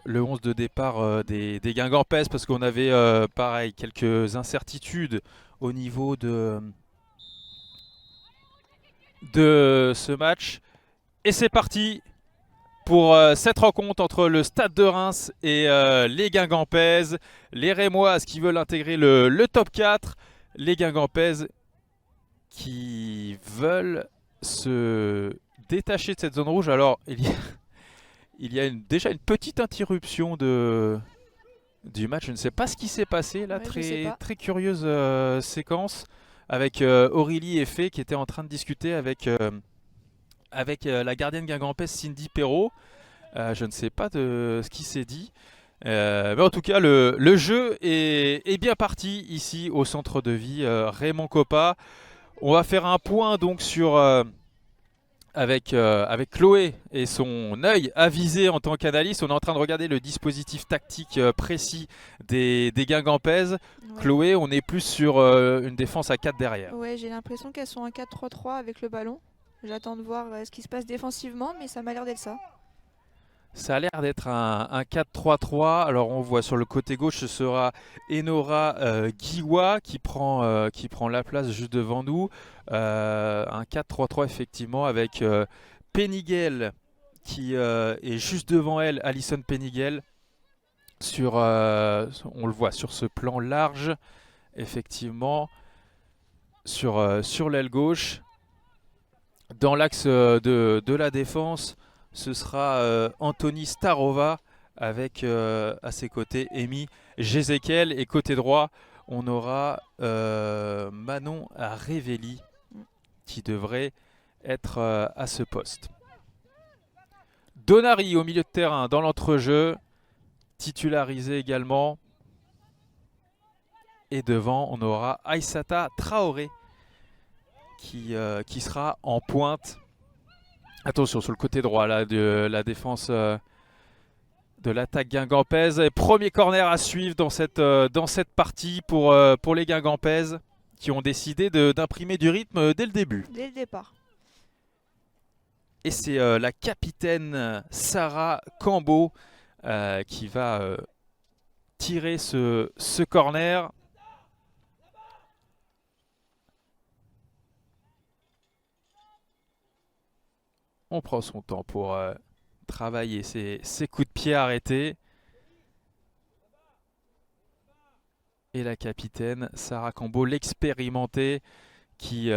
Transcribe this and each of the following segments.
le 11 de départ des Guingampaises parce qu'on avait pareil quelques incertitudes au niveau de ce match. Et c'est parti pour cette rencontre entre le Stade de Reims et les Guingampaises. Les Rémoises qui veulent intégrer le top 4. Les Guingampaises qui veulent se détacher de cette zone rouge. Alors, il y a déjà une petite interruption du match. Je ne sais pas ce qui s'est passé là. Ouais, je sais Très, pas. très curieuse séquence avec Aurélie et Fay qui étaient en train de discuter avec la gardienne guingampèse Cindy Perrault. Je ne sais pas de ce qui s'est dit. Mais en tout cas, le jeu est bien parti ici au centre de vie Raymond Coppa. On va faire un point donc avec Chloé et son œil avisé en tant qu'analyste. On est en train de regarder le dispositif tactique précis des Guingampaises. Ouais, Chloé, on est plus sur une défense à 4 derrière. ouais, j'ai l'impression qu'elles sont en 4-3-3 avec le ballon. J'attends de voir ce qui se passe défensivement, mais ça m'a l'air d'être ça. Ça a l'air d'être un 4-3-3. Alors on voit sur le côté gauche, ce sera Enora Guiwa qui prend la place juste devant nous. Un 4-3-3 effectivement avec Peniguel qui est juste devant elle, Alison Peniguel. On le voit sur ce plan large, effectivement, sur l'aile gauche. Dans l'axe de la défense, ce sera Anthony Starova avec à ses côtés Amy Jezekiel. Et côté droit, on aura Manon Revelli Mm. qui devrait être à ce poste. Donari au milieu de terrain dans l'entrejeu, titularisé également. Et devant, on aura Aïssata Traoré qui sera en pointe. Attention sur le côté droit là, de la défense de l'attaque guingampaise. Et premier corner à suivre dans cette partie pour les Guingampaises qui ont décidé d'imprimer du rythme dès le début. Dès le départ. Et c'est la capitaine Sarah Cambo qui va tirer ce corner. On prend son temps pour travailler ses coups de pied arrêtés. Et la capitaine Sarah Cambo, l'expérimentée, qui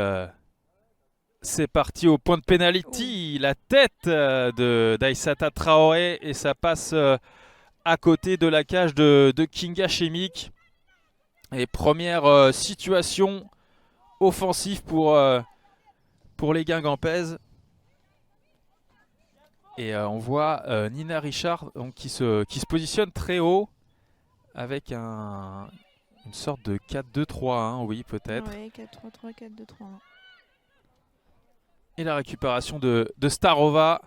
c'est parti au point de Oh. penalty. La tête d'Aïssata Traoré et ça passe à côté de la cage de Kinga Chemique. Et première situation offensive pour les Guingampaises. Et on voit Nina Richard donc, qui se positionne très haut avec une sorte de 4-2-3-1, oui peut-être. Ouais, 4-3-3, 4-2-3-1. Et la récupération de Starova.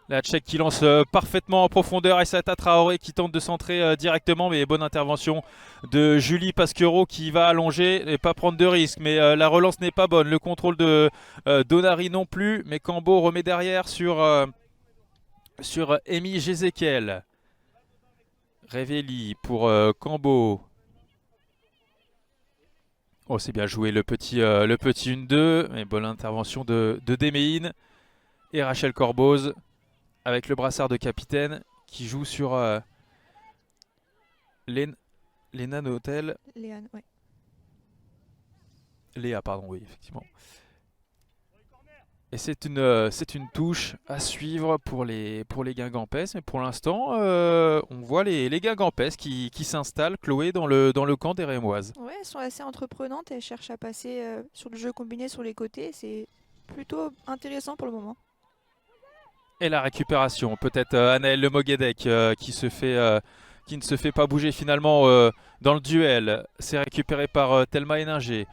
La Tchèque qui lance parfaitement en profondeur. Aïssata Traoré qui tente de centrer directement. Mais bonne intervention de Julie Pasquero qui va allonger et pas prendre de risque. Mais la relance n'est pas bonne. Le contrôle de Donari non plus. Mais Cambo remet derrière sur Amy Jezekiel. Revelli pour Cambo. Oh, c'est bien joué le petit 1-2. Mais bonne intervention de Demeine. Et Rachel Corboz avec le brassard de capitaine qui joue sur Léna Notel. Léane, ouais. Léa, pardon, oui, effectivement. Et c'est une touche à suivre pour les Guingampaises. Mais pour l'instant, on voit les Guingampaises qui s'installent, Chloé, dans le camp des Rémoises. Ouais, elles sont assez entreprenantes. Elles cherchent à passer sur le jeu combiné sur les côtés. C'est plutôt intéressant pour le moment. Et la récupération, peut-être Anaëlle Lemoguedec qui ne se fait pas bouger finalement dans le duel. C'est récupéré par Thelma Héninger.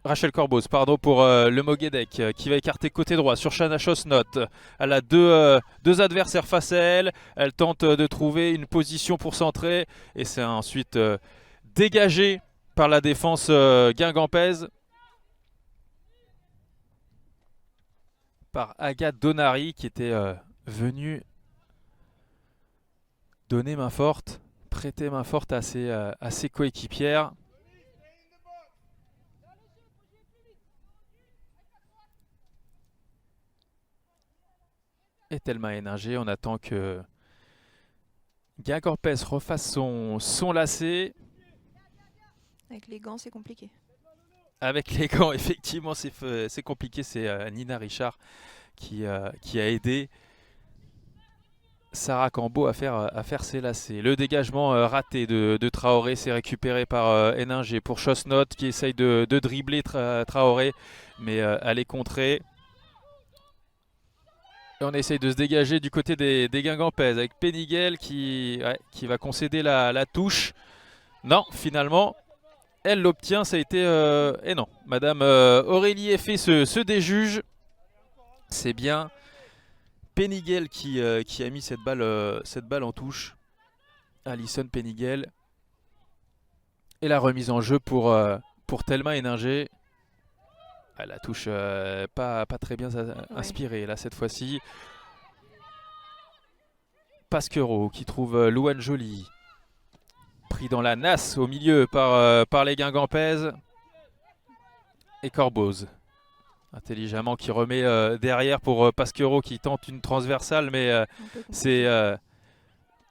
Rachel Corboz, pardon, pour Lemoguedec qui va écarter côté droit sur Shana Chosnot. Elle a deux adversaires face à elle. Elle tente de trouver une position pour centrer. Et c'est ensuite dégagé par la défense guingampaise. Par Agathe Donari qui était venue donner main forte, prêter main forte à ses coéquipières. Et Thelma Éninger, on attend que Guingampès refasse son lacet. Avec les gants, c'est compliqué. Avec les gants, effectivement, c'est compliqué. C'est Nina Richard qui a aidé Sarah Cambo à faire ses lacets. Le dégagement raté de Traoré, c'est récupéré par Éninger pour Chosnot qui essaye de dribbler Traoré, mais elle est contrée. Et on essaye de se dégager du côté des Guingampaises avec Peniguel qui va concéder la touche. Non, finalement, elle l'obtient. Ça a été... et non, Madame Aurélie Effet se déjuge. C'est bien Peniguel qui a mis cette balle en touche. Alison Peniguel. Et la remise en jeu pour Thelma Éninger. La touche pas très bien inspirée là cette fois-ci. Pasquero qui trouve Louane Joly. Pris dans la nasse au milieu par les Guingampaises. Et Corboz. Intelligemment qui remet derrière pour Pasquero qui tente une transversale. Mais c'est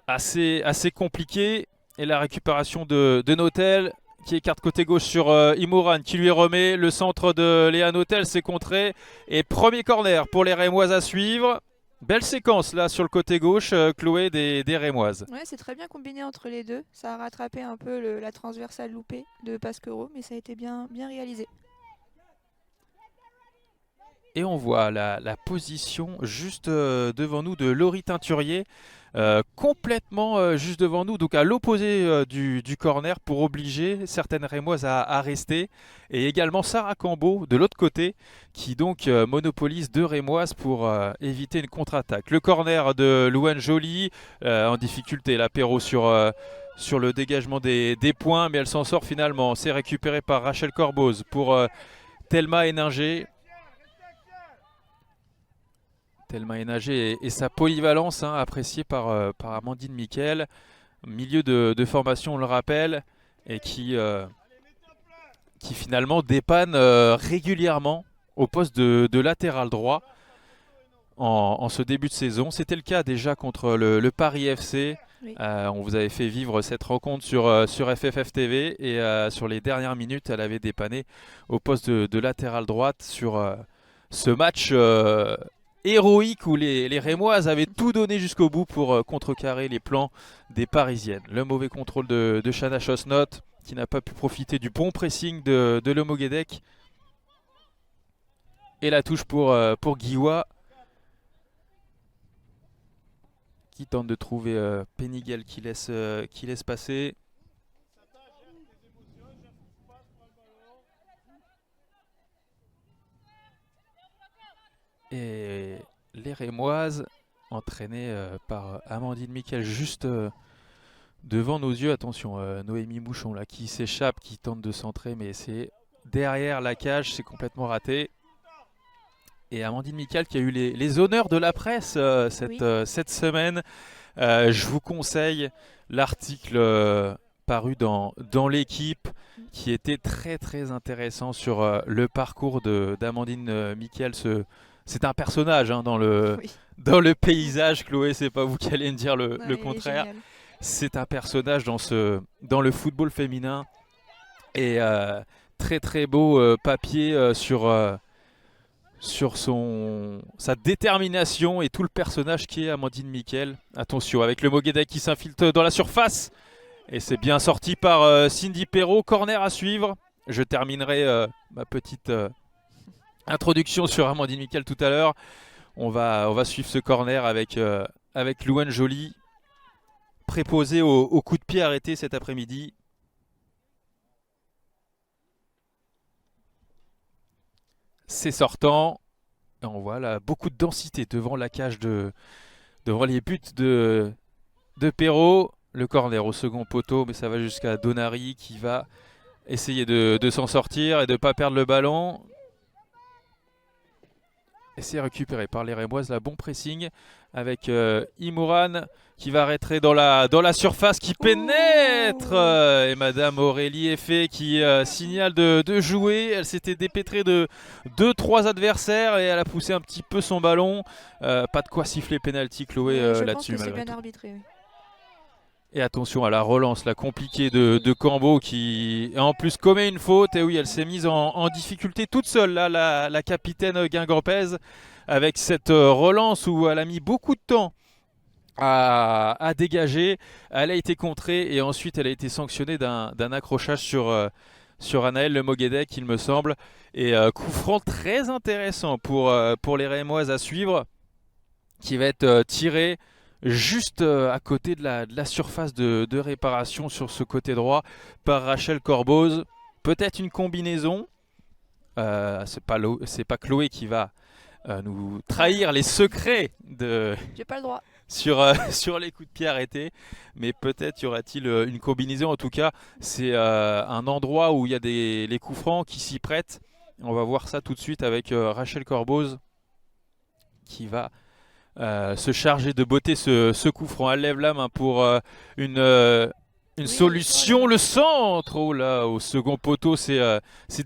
assez compliqué. Et la récupération de Notel qui écarte côté gauche sur Imoran qui lui remet le centre de Léa Notel, c'est contré. Et premier corner pour les Rémoises à suivre. Belle séquence là sur le côté gauche, Chloé des Rémoises. Ouais, c'est très bien combiné entre les deux. Ça a rattrapé un peu la transversale loupée de Pasquero, mais ça a été bien réalisé. Et on voit la position juste devant nous de Laurie Teinturier. Complètement juste devant nous, donc à l'opposé du corner pour obliger certaines Rémoises à rester. Et également Sarah Cambo de l'autre côté qui donc monopolise deux Rémoises pour éviter une contre-attaque. Le corner de Louane Joly en difficulté, l'apéro sur le dégagement des points, mais elle s'en sort finalement. C'est récupéré par Rachel Corboz pour Thelma Éninger. Thelma Éninger et sa polyvalence appréciée par Amandine Miquel. Milieu de formation, on le rappelle, et qui finalement dépanne régulièrement au poste de latéral droit en ce début de saison. C'était le cas déjà contre le Paris FC. Oui. On vous avait fait vivre cette rencontre sur FFF TV et sur les dernières minutes, elle avait dépanné au poste de latéral droite sur ce match héroïque où les Rémoises avaient tout donné jusqu'au bout pour contrecarrer les plans des Parisiennes. Le mauvais contrôle de Chana Chosnot qui n'a pas pu profiter du bon pressing de Le Moguédec. Et la touche pour Guiwa qui tente de trouver Peniguel qui laisse passer. Et les Rémoises, entraînées par Amandine Miquel, juste devant nos yeux. Attention, Noémie Mouchon là, qui s'échappe, qui tente de centrer, mais c'est derrière la cage, c'est complètement raté. Et Amandine Miquel qui a eu les honneurs de la presse cette semaine. Je vous conseille l'article paru dans l'équipe qui était très très intéressant sur le parcours d'Amandine Miquel. C'est un personnage dans le paysage, Chloé, c'est pas vous qui allez me dire le contraire. C'est un personnage dans le football féminin. Et très très beau papier sur sa détermination et tout le personnage qui est Amandine Miquel. Attention, avec le Moguédec qui s'infiltre dans la surface. Et c'est bien sorti par Cindy Perrault. Corner à suivre. Je terminerai ma petite introduction sur Amandine Miquel tout à l'heure. On va suivre ce corner avec Louane Joly, préposé au coup de pied arrêté cet après-midi. C'est sortant. Et on voit là beaucoup de densité devant la cage devant les buts de Perrault. Le corner au second poteau, mais ça va jusqu'à Donari qui va essayer de s'en sortir et de ne pas perdre le ballon. Et c'est récupéré par les Rémoises, là, bon pressing avec Imouran qui va rentrer dans la surface, qui pénètre Ouh. et Madame Aurélie Effet qui signale de jouer. Elle s'était dépêtrée de 2-3 adversaires et elle a poussé un petit peu son ballon. Pas de quoi siffler penalty, Chloé, Ouais, je pense là-dessus que c'est malgré bien tout. arbitré. Oui. Et attention à la relance, la compliquée de Cambo qui en plus commet une faute. Et oui, elle s'est mise en difficulté toute seule, là, la capitaine guingampèse, avec cette relance où elle a mis beaucoup de temps à dégager. Elle a été contrée et ensuite elle a été sanctionnée d'un accrochage sur Anaël Le Moguedec, il me semble. Et coup franc très intéressant pour les Rémoises à suivre, qui va être tiré juste à côté de la surface de réparation sur ce côté droit par Rachel Corboz. Peut-être une combinaison. C'est pas Chloé qui va nous trahir les secrets J'ai pas le droit. sur les coups de pied arrêtés, mais peut-être y aura-t-il une combinaison. En tout cas, c'est un endroit où il y a les coups francs qui s'y prêtent. On va voir ça tout de suite avec Rachel Corboz qui va se charger de botter ce coup franc. Elle lève la main pour une, euh, une Oui, solution. voilà. Le centre, oh là, au second poteau, c'est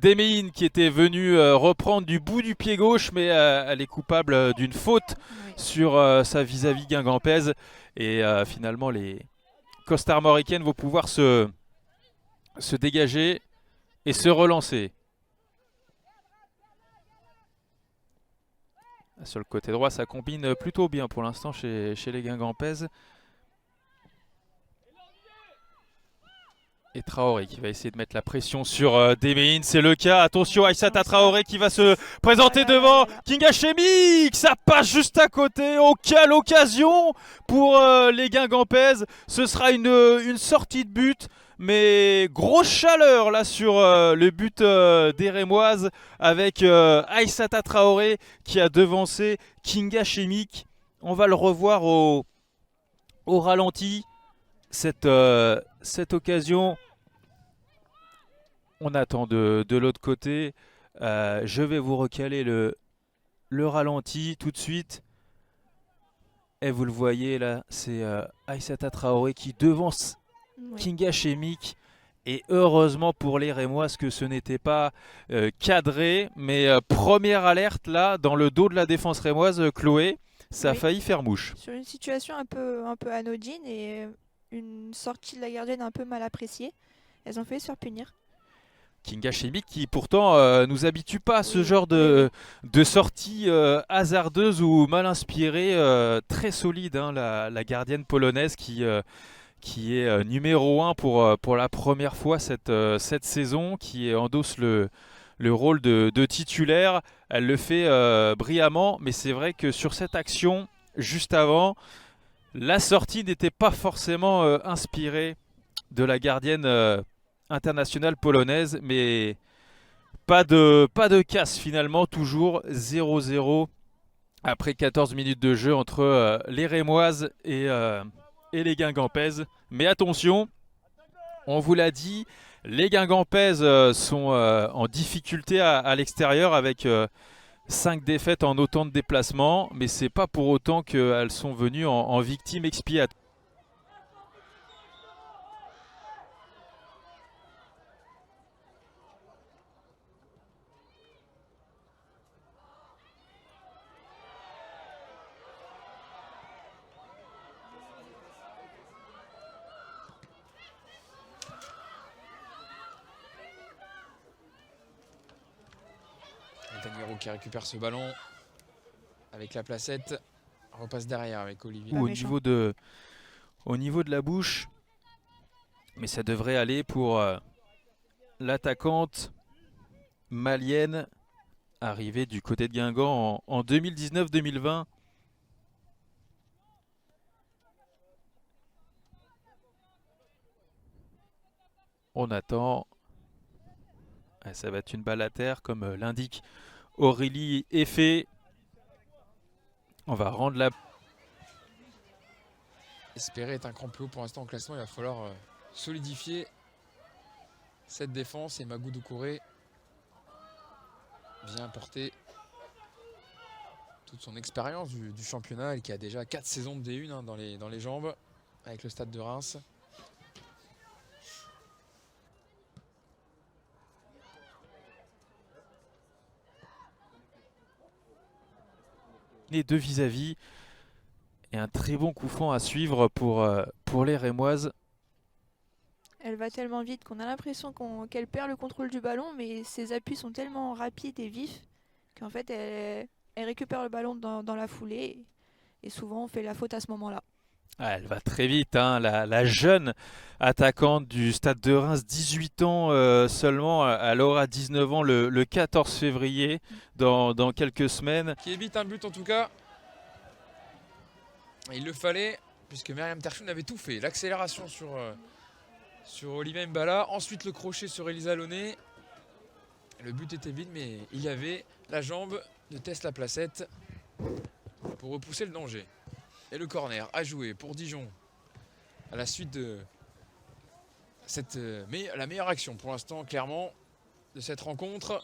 Demeine qui était venu reprendre du bout du pied gauche, mais elle est coupable d'une faute Oui. sur sa vis-à-vis guingampèse. Et finalement, les costarmoricaines vont pouvoir se dégager et se relancer. Sur le côté droit, ça combine plutôt bien pour l'instant chez les guingampaises. Et Traoré qui va essayer de mettre la pression sur Demeine, c'est le cas. Attention, Aïssata Traoré qui va se présenter devant Kinga Chemik. Ça passe juste à côté. Oh, quelle occasion pour les guingampaises. Ce sera une sortie de but. Mais grosse chaleur là sur le but des Rémoises avec Aïssata Traoré qui a devancé Kinga Chemik. On va le revoir au ralenti. Cette occasion, on attend de l'autre côté. Je vais vous recaler le ralenti tout de suite. Et vous le voyez là, c'est Aïssata Traoré qui devance Oui. Kinga Chemik. Et heureusement pour les Rémoises que ce n'était pas cadré. Mais première alerte là, dans le dos de la défense rémoise, Chloé, ça a Oui. failli faire mouche. Sur une situation un peu anodine et une sortie de la gardienne un peu mal appréciée, elles ont failli se faire punir. Kinga Chemik qui pourtant nous habitue pas à ce Oui, genre oui, oui. de sortie hasardeuse ou mal inspirée, très solide, hein, la gardienne polonaise qui est numéro 1 pour la première fois cette saison, qui endosse le rôle de titulaire. Elle le fait brillamment, mais c'est vrai que sur cette action, juste avant, la sortie n'était pas forcément inspirée de la gardienne internationale polonaise, mais pas de casse finalement, toujours 0-0 après 14 minutes de jeu entre les Rémoises et les Guingampaises. Mais attention, on vous l'a dit, les Guingampaises sont en difficulté à l'extérieur avec 5 défaites en autant de déplacements, mais c'est pas pour autant qu'elles sont venues en victimes expiatoires. Daniero qui récupère ce ballon avec la placette, repasse derrière avec Olivier. Pas Au méchant. niveau de la bouche, mais ça devrait aller pour l'attaquante malienne arrivée du côté de Guingamp en 2019-2020. On attend. Ah, ça va être une balle à terre comme l'indique Aurélie Effet. On va rendre la... Espérer est un cran plus haut pour l'instant au classement, il va falloir solidifier cette défense et Magou Doucouré vient porter toute son expérience du championnat, et qui a déjà 4 saisons de D1 hein, dans les jambes avec le Stade de Reims. Les deux vis-à-vis et un très bon coup franc à suivre pour les Rémoises. Elle va tellement vite qu'on a l'impression qu'elle perd le contrôle du ballon, mais ses appuis sont tellement rapides et vifs qu'en fait elle récupère le ballon dans la foulée et souvent on fait la faute à ce moment-là. Ah, elle va très vite, hein, la jeune attaquante du Stade de Reims, 18 ans seulement. Elle aura 19 ans le 14 février, dans quelques semaines. Qui évite un but en tout cas. Et il le fallait, puisque Myriam Terchoun avait tout fait. L'accélération sur Olivia Mbala, ensuite le crochet sur Elisa Launay. Le but était vide, mais il y avait la jambe de Tess Laplacette pour repousser le danger. Et le corner à jouer pour Dijon à la suite de la meilleure action pour l'instant, clairement, de cette rencontre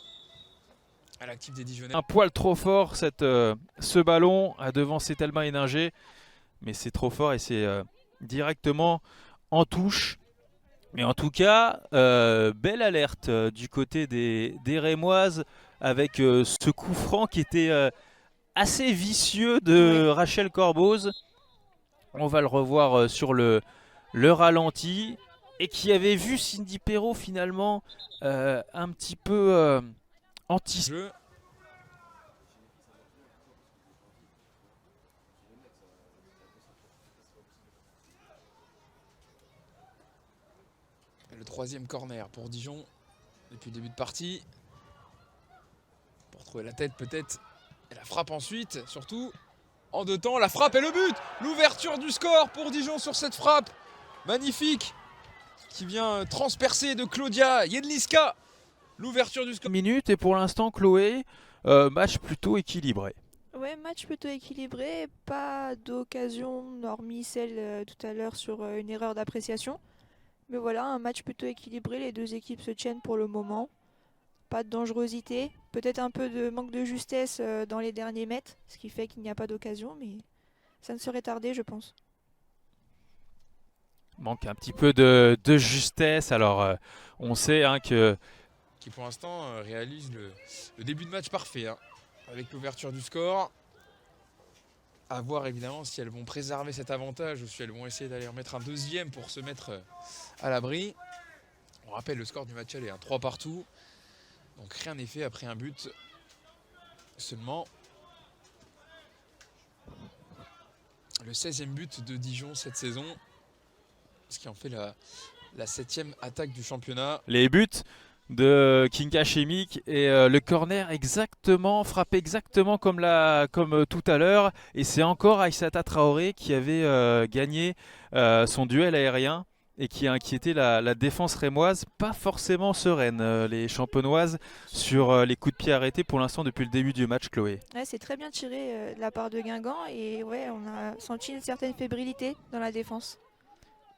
à l'actif des Dijonnais. Un poil trop fort ce ballon à devancer Thelma Héninger, mais c'est trop fort et c'est directement en touche. Mais en tout cas, belle alerte du côté des Rémoises avec ce coup franc qui était assez vicieux de Rachel Corboz. On va le revoir sur le ralenti et qui avait vu Cindy Perrault finalement un petit peu anticipé. Le troisième corner pour Dijon depuis le début de partie. Pour trouver la tête peut-être. Et la frappe ensuite, surtout. En 2 temps, la frappe et le but. L'ouverture du score pour Dijon sur cette frappe. Magnifique. Qui vient transpercer de Claudia Jedliska. L'ouverture du score. Minutes et pour l'instant Chloé, match plutôt équilibré. Ouais, match plutôt équilibré, pas d'occasion, hormis celle tout à l'heure sur une erreur d'appréciation. Mais voilà, un match plutôt équilibré, les deux équipes se tiennent pour le moment. Pas de dangerosité, peut-être un peu de manque de justesse dans les derniers mètres, ce qui fait qu'il n'y a pas d'occasion, mais ça ne serait tardé, je pense. Manque un petit peu de justesse, alors on sait hein, que... Qui pour l'instant réalise le début de match parfait, hein, avec l'ouverture du score. À voir évidemment si elles vont préserver cet avantage ou si elles vont essayer d'aller en mettre un deuxième pour se mettre à l'abri. On rappelle le score du match aller, hein, 3 partout. Donc rien n'est fait après un but seulement. Le 16e but de Dijon cette saison, ce qui en fait la 7e attaque du championnat. Les buts de Kinka Chemic et le corner frappé exactement comme tout à l'heure, et c'est encore Aïssata Traoré qui avait gagné son duel aérien et qui a inquiété la défense rémoise, pas forcément sereine, les champenoises sur les coups de pied arrêtés pour l'instant depuis le début du match. Chloé. Ouais, c'est très bien tiré de la part de Guingamp et ouais, on a senti une certaine fébrilité dans la défense.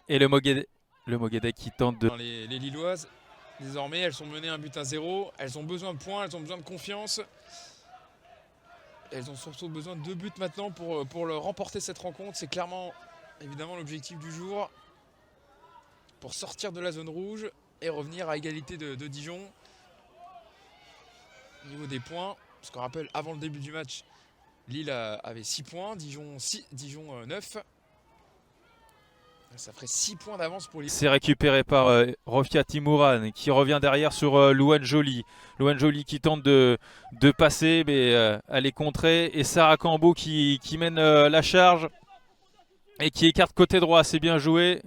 Et le Moguédec qui tente de... Les Lilloises, désormais, elles sont menées 1-0. Elles ont besoin de points, elles ont besoin de confiance. Elles ont surtout besoin de 2 buts maintenant pour remporter cette rencontre. C'est clairement, évidemment, l'objectif du jour. Pour sortir de la zone rouge et revenir à égalité de Dijon. Au niveau des points, parce qu'on rappelle, avant le début du match, Lille avait 6 points, Dijon 9. Ça ferait 6 points d'avance pour Lille. C'est récupéré par Rofia Timouran qui revient derrière sur Louane Joly. Louane Joly qui tente de passer, mais elle est contrée. Et Sarah Cambo qui mène la charge et qui écarte côté droit. C'est bien joué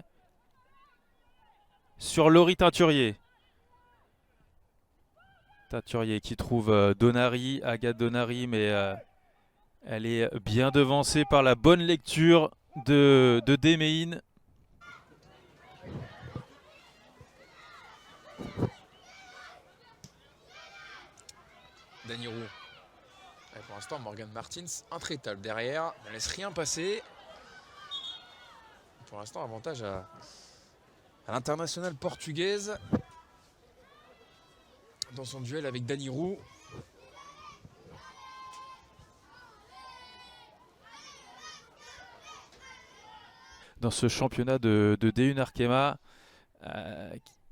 sur Laurie Teinturier. Teinturier qui trouve Donary, Agathe Donary, mais elle est bien devancée par la bonne lecture de Demehin. Dany Roux. Et pour l'instant, Morgan Martins intraitable derrière, ne laisse rien passer. Pour l'instant, avantage à l'internationale portugaise dans son duel avec Dany Roux. dans ce championnat de D1 Arkema.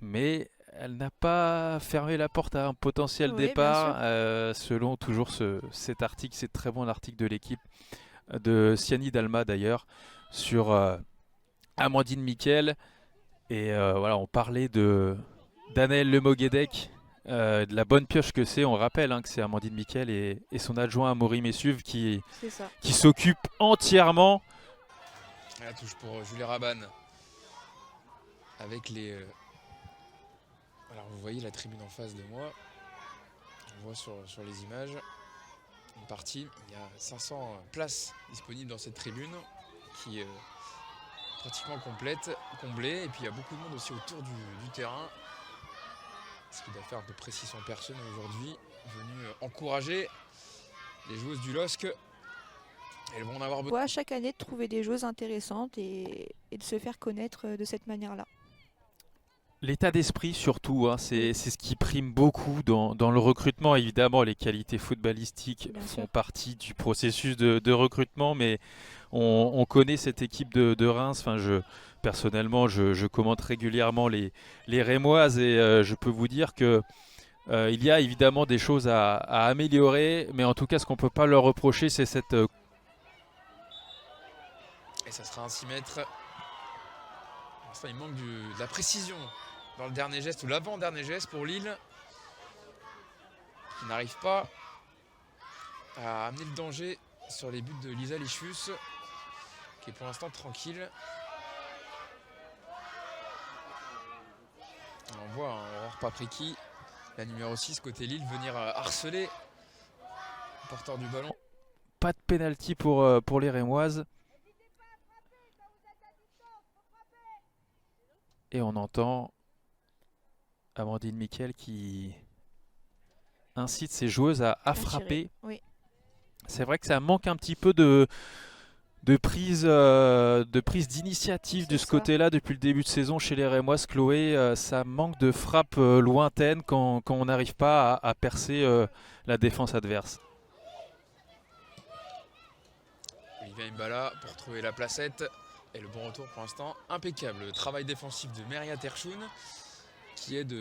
Mais elle n'a pas fermé la porte à un potentiel Oui, bien départ, sûr. selon toujours cet article, c'est très bon article de l'équipe de Siani Dalma d'ailleurs, sur Amandine Miquel. Et voilà, on parlait d'Anaël Lemoguedec, de la bonne pioche que c'est. On rappelle que c'est Amandine Miquel et son adjoint Amaury Messuve qui C'est ça. s'occupe entièrement. La touche pour Julie Raban. Avec les... Alors vous voyez la tribune en face de moi. On voit sur les images une partie. Il y a 500 places disponibles dans cette tribune qui est pratiquement comblée. Et puis il y a beaucoup de monde aussi autour du terrain. Ce qui doit faire à peu près 600 personnes aujourd'hui venues encourager les joueuses du LOSC. Elles vont en avoir besoin. Chaque année de trouver des joueuses intéressantes et de se faire connaître de cette manière-là. L'état d'esprit surtout, c'est ce qui prime beaucoup dans le recrutement. Évidemment, les qualités footballistiques Bien font sûr. partie du processus de recrutement, mais on connaît cette équipe de Reims. Personnellement, je commente régulièrement les Rémoises et je peux vous dire que il y a évidemment des choses à améliorer, mais en tout cas, ce qu'on ne peut pas leur reprocher, c'est cette... Et ça sera un 6 mètres. Enfin, il manque de la précision dans le dernier geste ou l'avant-dernier geste pour Lille, qui n'arrive pas à amener le danger sur les buts de Lisa Lichus, qui est pour l'instant tranquille. On voit Aurore Papriki, la numéro 6 côté Lille, venir harceler le porteur du ballon. Pas de pénalty pour les Rémoises. Et on entend Amandine Miquel qui incite ses joueuses à frapper. Oui. C'est vrai que ça manque un petit peu de prise d'initiative de ce côté-là depuis le début de saison chez les Rémoises. Chloé, ça manque de frappe lointaine quand on n'arrive pas à percer la défense adverse. Olivia Mbala pour trouver la placette. Et le bon retour pour l'instant impeccable. Le travail défensif de Meria Terchoun qui aide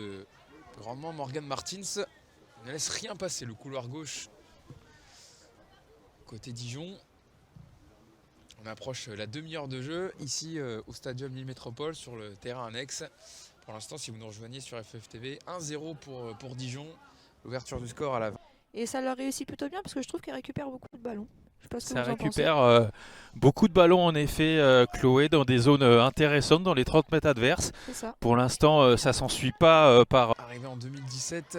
grandement Morgan Martins. Il ne laisse rien passer. Le couloir gauche côté Dijon. On approche la demi-heure de jeu ici au Stadium Lille Métropole sur le terrain annexe. Pour l'instant, si vous nous rejoignez sur FFTV, 1-0 pour Dijon. L'ouverture du score à la 20. Et ça leur réussit plutôt bien parce que je trouve qu'elles récupèrent beaucoup de ballons. Je sais pas ce que Ça vous en pensez. récupère beaucoup de ballons en effet, Chloé, dans des zones intéressantes, dans les 30 mètres adverses. C'est ça. Pour l'instant, ça s'en suit pas par... Arrivé en 2017,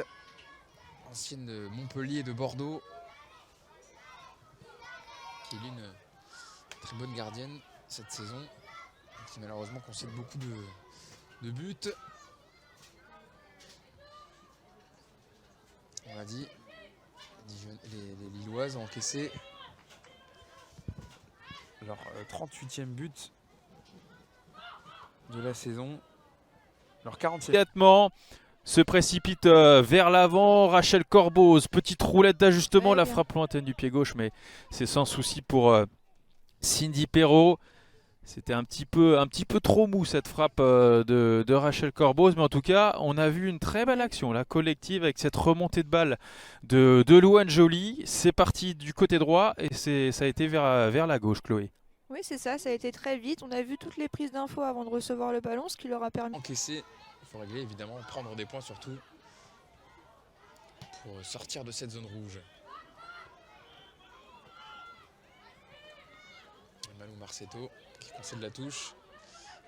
ancienne de Montpellier et de Bordeaux, qui est l'une très bonne gardienne cette saison, qui malheureusement concède beaucoup de buts. On l'a dit, les Lilloises ont encaissé leur 38e but de la saison, leur 47e. Immédiatement se précipite vers l'avant. Rachel Corboz, petite roulette d'ajustement, Ouais, la bien. frappe lointaine du pied gauche, mais c'est sans souci pour Cindy Perrault. C'était un petit peu trop mou cette frappe de Rachel Corboz, mais en tout cas, on a vu une très belle action, la collective, avec cette remontée de balle de Louane Joly. C'est parti du côté droit et ça a été vers la gauche, Chloé. Oui, c'est ça. Ça a été très vite. On a vu toutes les prises d'infos avant de recevoir le ballon, ce qui leur a permis. Encaissé, il faut régler évidemment, prendre des points surtout pour sortir de cette zone rouge. Malou Marcetto qui concède la touche.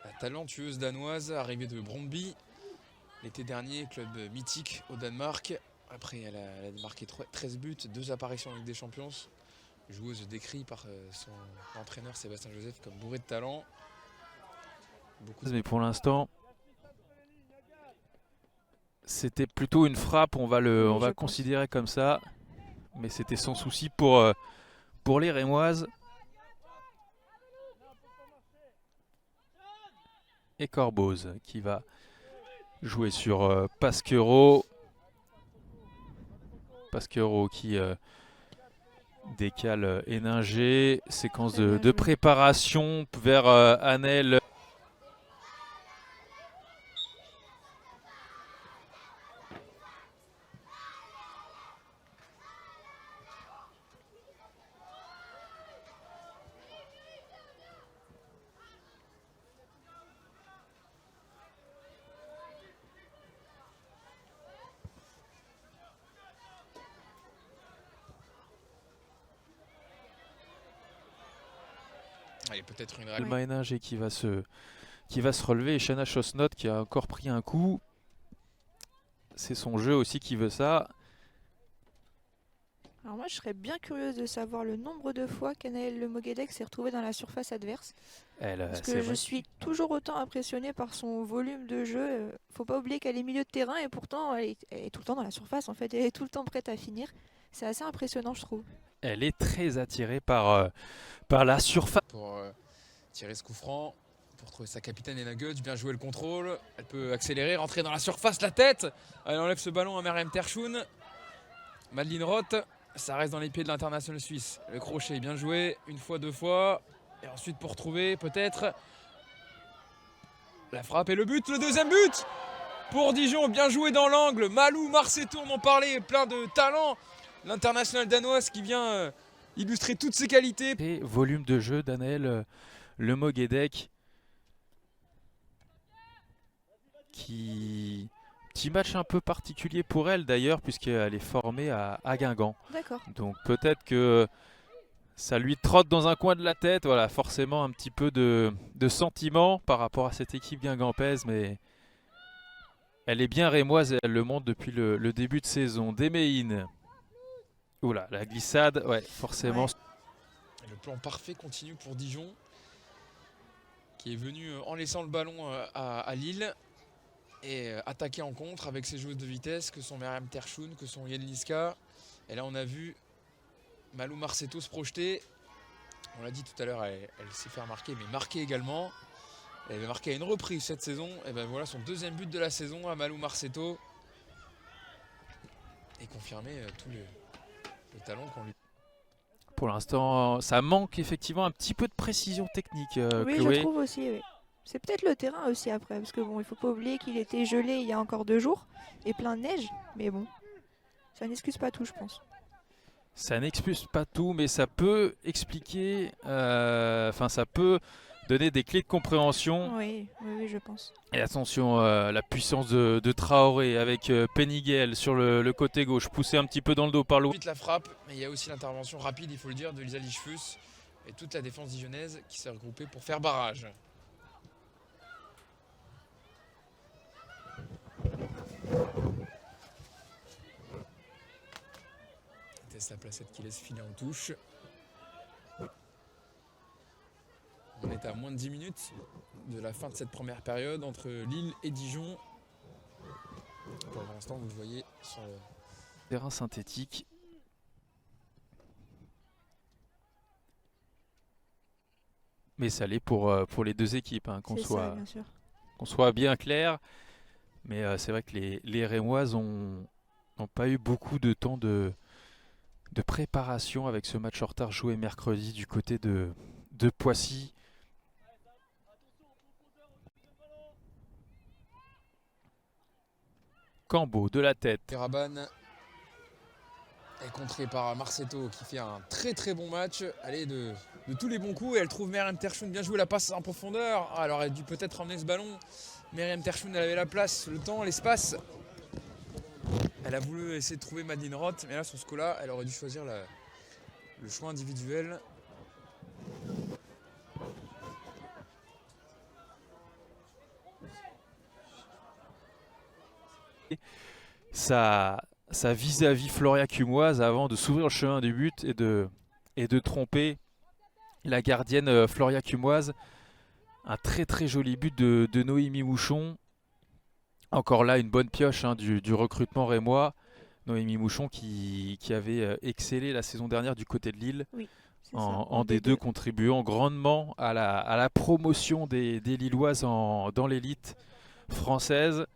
La talentueuse danoise arrivée de Brøndby l'été dernier, club mythique au Danemark. Après, elle a marqué 13 buts, 2 apparitions en Ligue des Champions. Joueuse décrite par son entraîneur Sébastien Joseph comme bourrée de talent. Mais pour l'instant, c'était plutôt une frappe, on va considérer comme ça. Mais c'était sans souci pour les Rémoises. Et Corboz qui va jouer sur Pasquero. Pasquero qui décale Héninger. Séquence Très bien de joué. préparation vers Annel. Allez, peut-être une Thelma Héninger qui va se relever. Et Shanna Chosnot qui a encore pris un coup. C'est son jeu aussi qui veut ça. Alors moi, je serais bien curieuse de savoir le nombre de fois qu'Anaël Le Moguedec s'est retrouvée dans la surface adverse. Parce que je suis toujours autant impressionnée par son volume de jeu. Faut pas oublier qu'elle est milieu de terrain et pourtant elle est tout le temps dans la surface. En fait, elle est tout le temps prête à finir. C'est assez impressionnant, je trouve. Elle est très attirée par la surface. Pour tirer ce coup franc, pour trouver sa capitaine Ena Gudge, bien jouer le contrôle. Elle peut accélérer, rentrer dans la surface, la tête. Elle enlève ce ballon à Meriem Terchoun. Madeleine Roth, ça reste dans les pieds de l'international suisse. Le crochet, bien joué, une fois, deux fois. Et ensuite pour trouver peut-être la frappe et le but, le deuxième but pour Dijon, bien joué dans l'angle. Malou Marceto, on en parlait, plein de talent. L'international danoise qui vient illustrer toutes ses qualités. Et volume de jeu d'Anaël Le Moguedec qui... Petit match un peu particulier pour elle d'ailleurs puisqu'elle est formée à Guingamp. D'accord. Donc peut-être que ça lui trotte dans un coin de la tête. Voilà, forcément un petit peu de sentiment par rapport à cette équipe guingampaise, mais elle est bien rémoise et elle le montre depuis le début de saison. Demehin. Oula, la glissade, ouais, forcément. Ouais. Et le plan parfait continue pour Dijon, qui est venu en laissant le ballon à Lille et attaquer en contre avec ses joueuses de vitesse que sont Meriem Terchoun, que sont Yen Liska. Et là on a vu Malou Marceto se projeter. On l'a dit tout à l'heure, elle s'est fait remarquer, mais marquer également. Elle avait marqué à une reprise cette saison. Et ben voilà son deuxième but de la saison à Malou Marceto. Et confirmer tout le talent qu'on lui... Pour l'instant, ça manque effectivement un petit peu de précision technique, Oui, Chloé. je trouve aussi. Oui. C'est peut-être le terrain aussi après, parce que bon, il faut pas oublier qu'il était gelé il y a encore 2 jours et plein de neige. Mais bon, ça n'excuse pas tout, je pense. Ça n'excuse pas tout, mais ça peut expliquer, enfin ça peut donner des clés de compréhension. Oui, oui, oui, je pense. Et attention, la puissance de Traoré avec Peniguel sur le côté gauche, poussé un petit peu dans le dos par Louis. Vite la frappe, mais il y a aussi l'intervention rapide, il faut le dire, de Lisa Lichfus et toute la défense dijonnaise qui s'est regroupée pour faire barrage. Il teste la placette qui laisse filer en touche. On est à moins de 10 minutes de la fin de cette première période entre Lille et Dijon. Pour l'instant, vous le voyez sur le Terrain synthétique. Mais ça l'est pour les deux équipes, hein, qu'on C'est ça, soit, bien sûr. bien clair. Mais c'est vrai que les Rémoises n'ont pas eu beaucoup de temps de préparation avec ce match en retard joué mercredi du côté de Poissy. Cambo de la tête. Raban est contré par Marceto qui fait un très très bon match. Allez, de tous les bons coups. Et elle trouve Meriem Terchoun bien joué, la passe en profondeur. Ah, elle aurait dû peut-être emmener ce ballon. Meriem Terchoun, elle avait la place, le temps, l'espace. Elle a voulu essayer de trouver Madeleine Roth. Mais là, sur ce coup-là, elle aurait dû choisir le choix individuel. Ça vis-à-vis Floria Cumoise avant de s'ouvrir le chemin du but et de tromper la gardienne Floria Cumoise. Un très très joli but de Noémie Mouchon. Encore là, une bonne pioche hein, du recrutement rémois. Noémie Mouchon qui avait excellé la saison dernière du côté de Lille. Oui, c'est ça. En D2, contribuant grandement à la promotion des Lilloises dans l'élite française.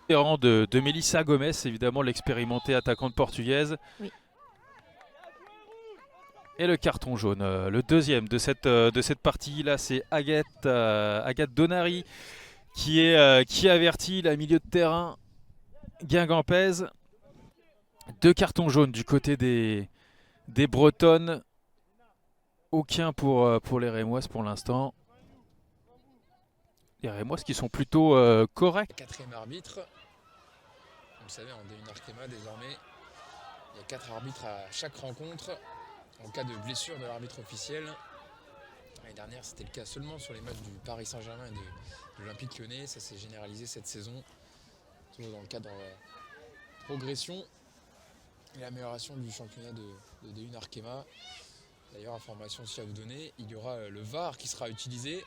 Différent de Melissa Gomez, évidemment l'expérimentée attaquante portugaise. Oui. Et le carton jaune, le deuxième de cette partie-là, c'est Agathe Donary qui avertit la milieu de terrain guingampèse. 2 cartons jaunes du côté des Bretonnes. Aucun pour les Rémoises pour l'instant. Les Rémoises qui sont plutôt corrects. Quatrième arbitre. Vous savez, en D1 Arkema, désormais, il y a 4 arbitres à chaque rencontre. En cas de blessure de l'arbitre officiel. L'année dernière, c'était le cas seulement sur les matchs du Paris Saint-Germain et de l'Olympique Lyonnais. Ça s'est généralisé cette saison. Toujours dans le cadre de la progression et l'amélioration du championnat de D1 Arkema. D'ailleurs, information aussi à vous donner, il y aura le VAR qui sera utilisé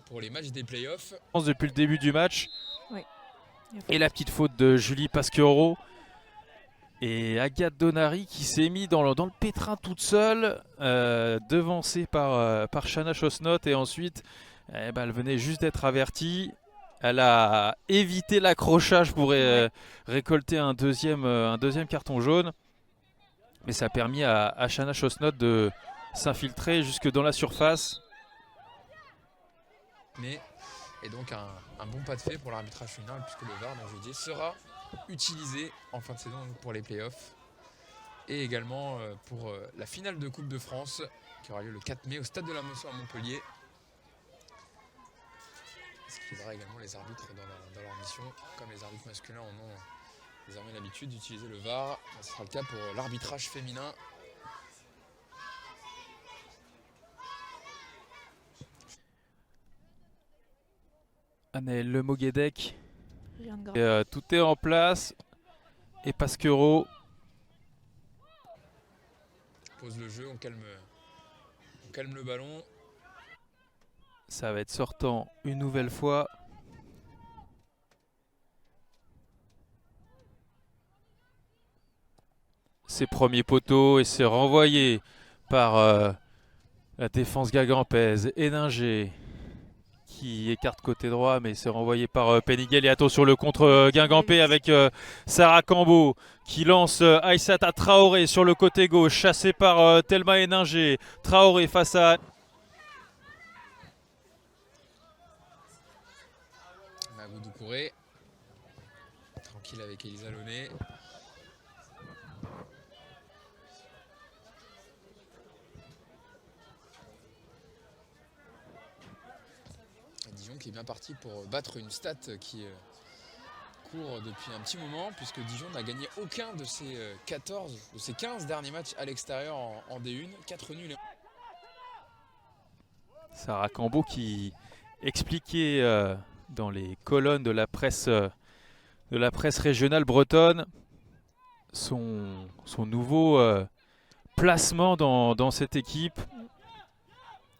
pour les matchs des playoffs. Depuis le début du match. Oui. Et la petite faute de Julie Pasquero. Et Agathe Donary qui s'est mis dans le pétrin toute seule, devancée par Shanna Chosnot. Et ensuite, elle venait juste d'être avertie. Elle a évité l'accrochage pour récolter un deuxième carton jaune. Mais ça a permis à Shanna Chosnot de s'infiltrer jusque dans la surface. Et donc un bon pas de fait pour l'arbitrage final, puisque le VAR, dont je vous dis, sera utilisé en fin de saison pour les playoffs. Et également pour la finale de Coupe de France, qui aura lieu le 4 mai au Stade de la Mosson à Montpellier. Ce qui aidera également les arbitres dans leur mission, comme les arbitres masculins en ont désormais l'habitude d'utiliser le VAR. Ce sera le cas pour l'arbitrage féminin. Anaël Le Moguedec, Rien de grave. tout est en place. Et Pasquero Pose le jeu, on calme le ballon. ça va être sortant une nouvelle fois. Ses premiers poteaux et c'est renvoyé par la défense guingampèse. Héninger qui écarte côté droit, mais c'est renvoyé par Peniguel. Et attention le contre guingampé avec Sarah Cambo qui lance Aïssata Traoré sur le côté gauche, chassé par Thelma Héninger. Traoré face à Magou Doucouré, tranquille avec Elisa Launay. Dijon qui est bien parti pour battre une stat qui court depuis un petit moment, puisque Dijon n'a gagné aucun de ses 15 derniers matchs à l'extérieur en D1, 4 nuls. Sarah Cambo qui expliquait dans les colonnes de la presse régionale bretonne son nouveau placement dans cette équipe.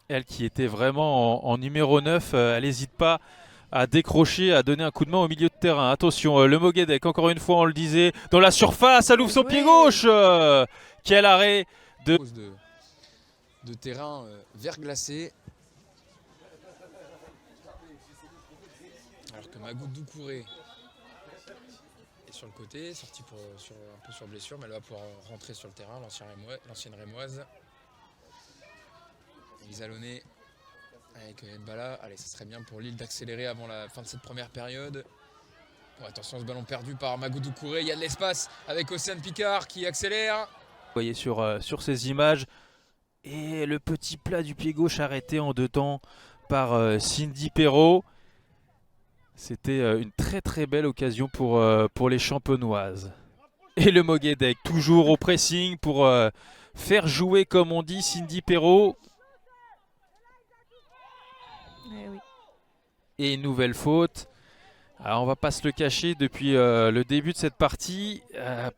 Elle qui était vraiment en numéro 9, elle n'hésite pas à décrocher, à donner un coup de main au milieu de terrain. Attention, le Moguedec, encore une fois on le disait, dans la surface, elle ouvre son pied gauche. Quel arrêt de terrain verglacé. Alors que Magou Doucouré est sur le côté, sorti un peu sur blessure, mais elle va pouvoir rentrer sur le terrain, l'ancienne Rémoise. Elisa Launay avec Mbala. Allez, ça serait bien pour Lille d'accélérer avant la fin de cette première période. Bon, attention, ce ballon perdu par Magou Doucouré. Il y a de l'espace avec Océane Picard qui accélère. Vous voyez sur ces images. Et le petit plat du pied gauche arrêté en 2 temps par Cindy Perrault. C'était une très très belle occasion pour les champenoises. Et le Moguedec toujours au pressing pour faire jouer, comme on dit, Cindy Perrault. Oui. Et une nouvelle faute. Alors on va pas se le cacher, depuis le début de cette partie,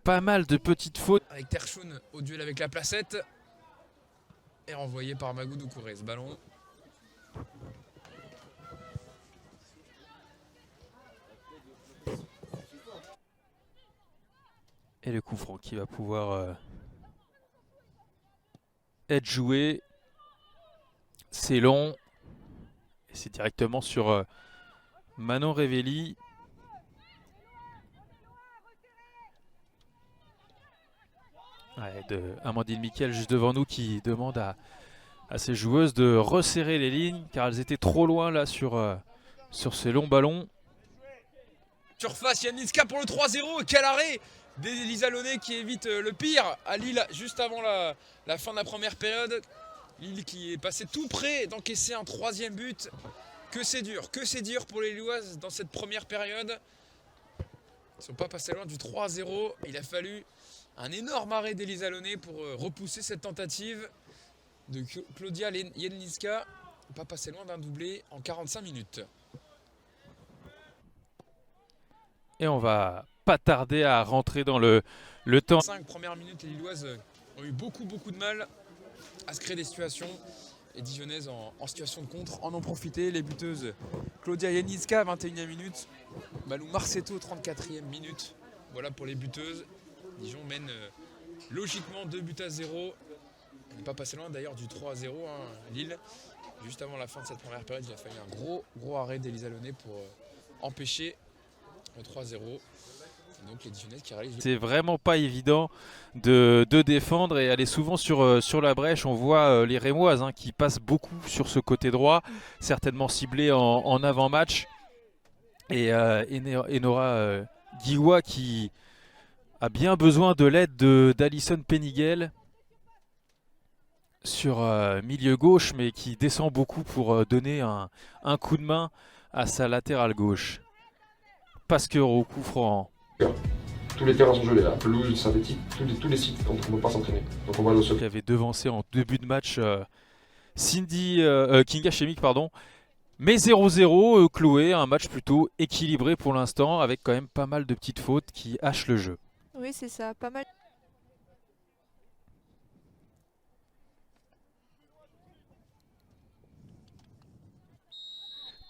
pas mal de petites fautes. Avec Terchoun au duel avec la placette. Et renvoyé par Magou Doucouré ce ballon. Et le coup franc qui va pouvoir être joué. C'est long. Et c'est directement sur Manon Révelli. Ouais, de Amandine Miquel juste devant nous qui demande à ses joueuses de resserrer les lignes car elles étaient trop loin là sur ces longs ballons. Surface, Yann Niska pour le 3-0. Quel arrêt d'Elisa Launay qui évite le pire à Lille juste avant la fin de la première période. Lille qui est passé tout près d'encaisser un 3e but. Que c'est dur pour les Lilloises dans cette première période. Ils ne sont pas passés loin du 3-0. Il a fallu un énorme arrêt d'Elisa Launay pour repousser cette tentative de Claudia Jenliska. Pas passé loin d'un doublé en 45 minutes. Et on va pas tarder à rentrer dans le temps. 5 premières minutes, les Lilloises ont eu beaucoup de mal à se créer des situations. Les Dijonnaises en situation de contre en ont profité. Les buteuses Claudia Jenliska, 21e minute. Malou Marcetto, 34e minute. Voilà pour les buteuses. Dijon mène logiquement 2-0. On n'est pas passé loin d'ailleurs du 3-0, Lille. Juste avant la fin de cette première période, il a fallu un gros arrêt d'Elisa Launay pour empêcher le 3-0. Donc les Dijonnaises qui réalisent... C'est vraiment pas évident de défendre et aller souvent sur la brèche. On voit les Rémoises qui passent beaucoup sur ce côté droit, certainement ciblées en avant-match. Et Nora Guiwa qui a bien besoin de l'aide d'Alison Peniguel sur milieu gauche, mais qui descend beaucoup pour donner un coup de main à sa latérale gauche. Pasqueur au coup franc. Tous les terrains sont gelés là, pelouse, synthétique, tous les sites, donc on ne peut pas s'entraîner. Donc on va aller au sol. Qui avait devancé en début de match Kinga Chemique, pardon. Mais 0-0, Chloé, un match plutôt équilibré pour l'instant, avec quand même pas mal de petites fautes qui hachent le jeu. Oui, c'est ça, pas mal.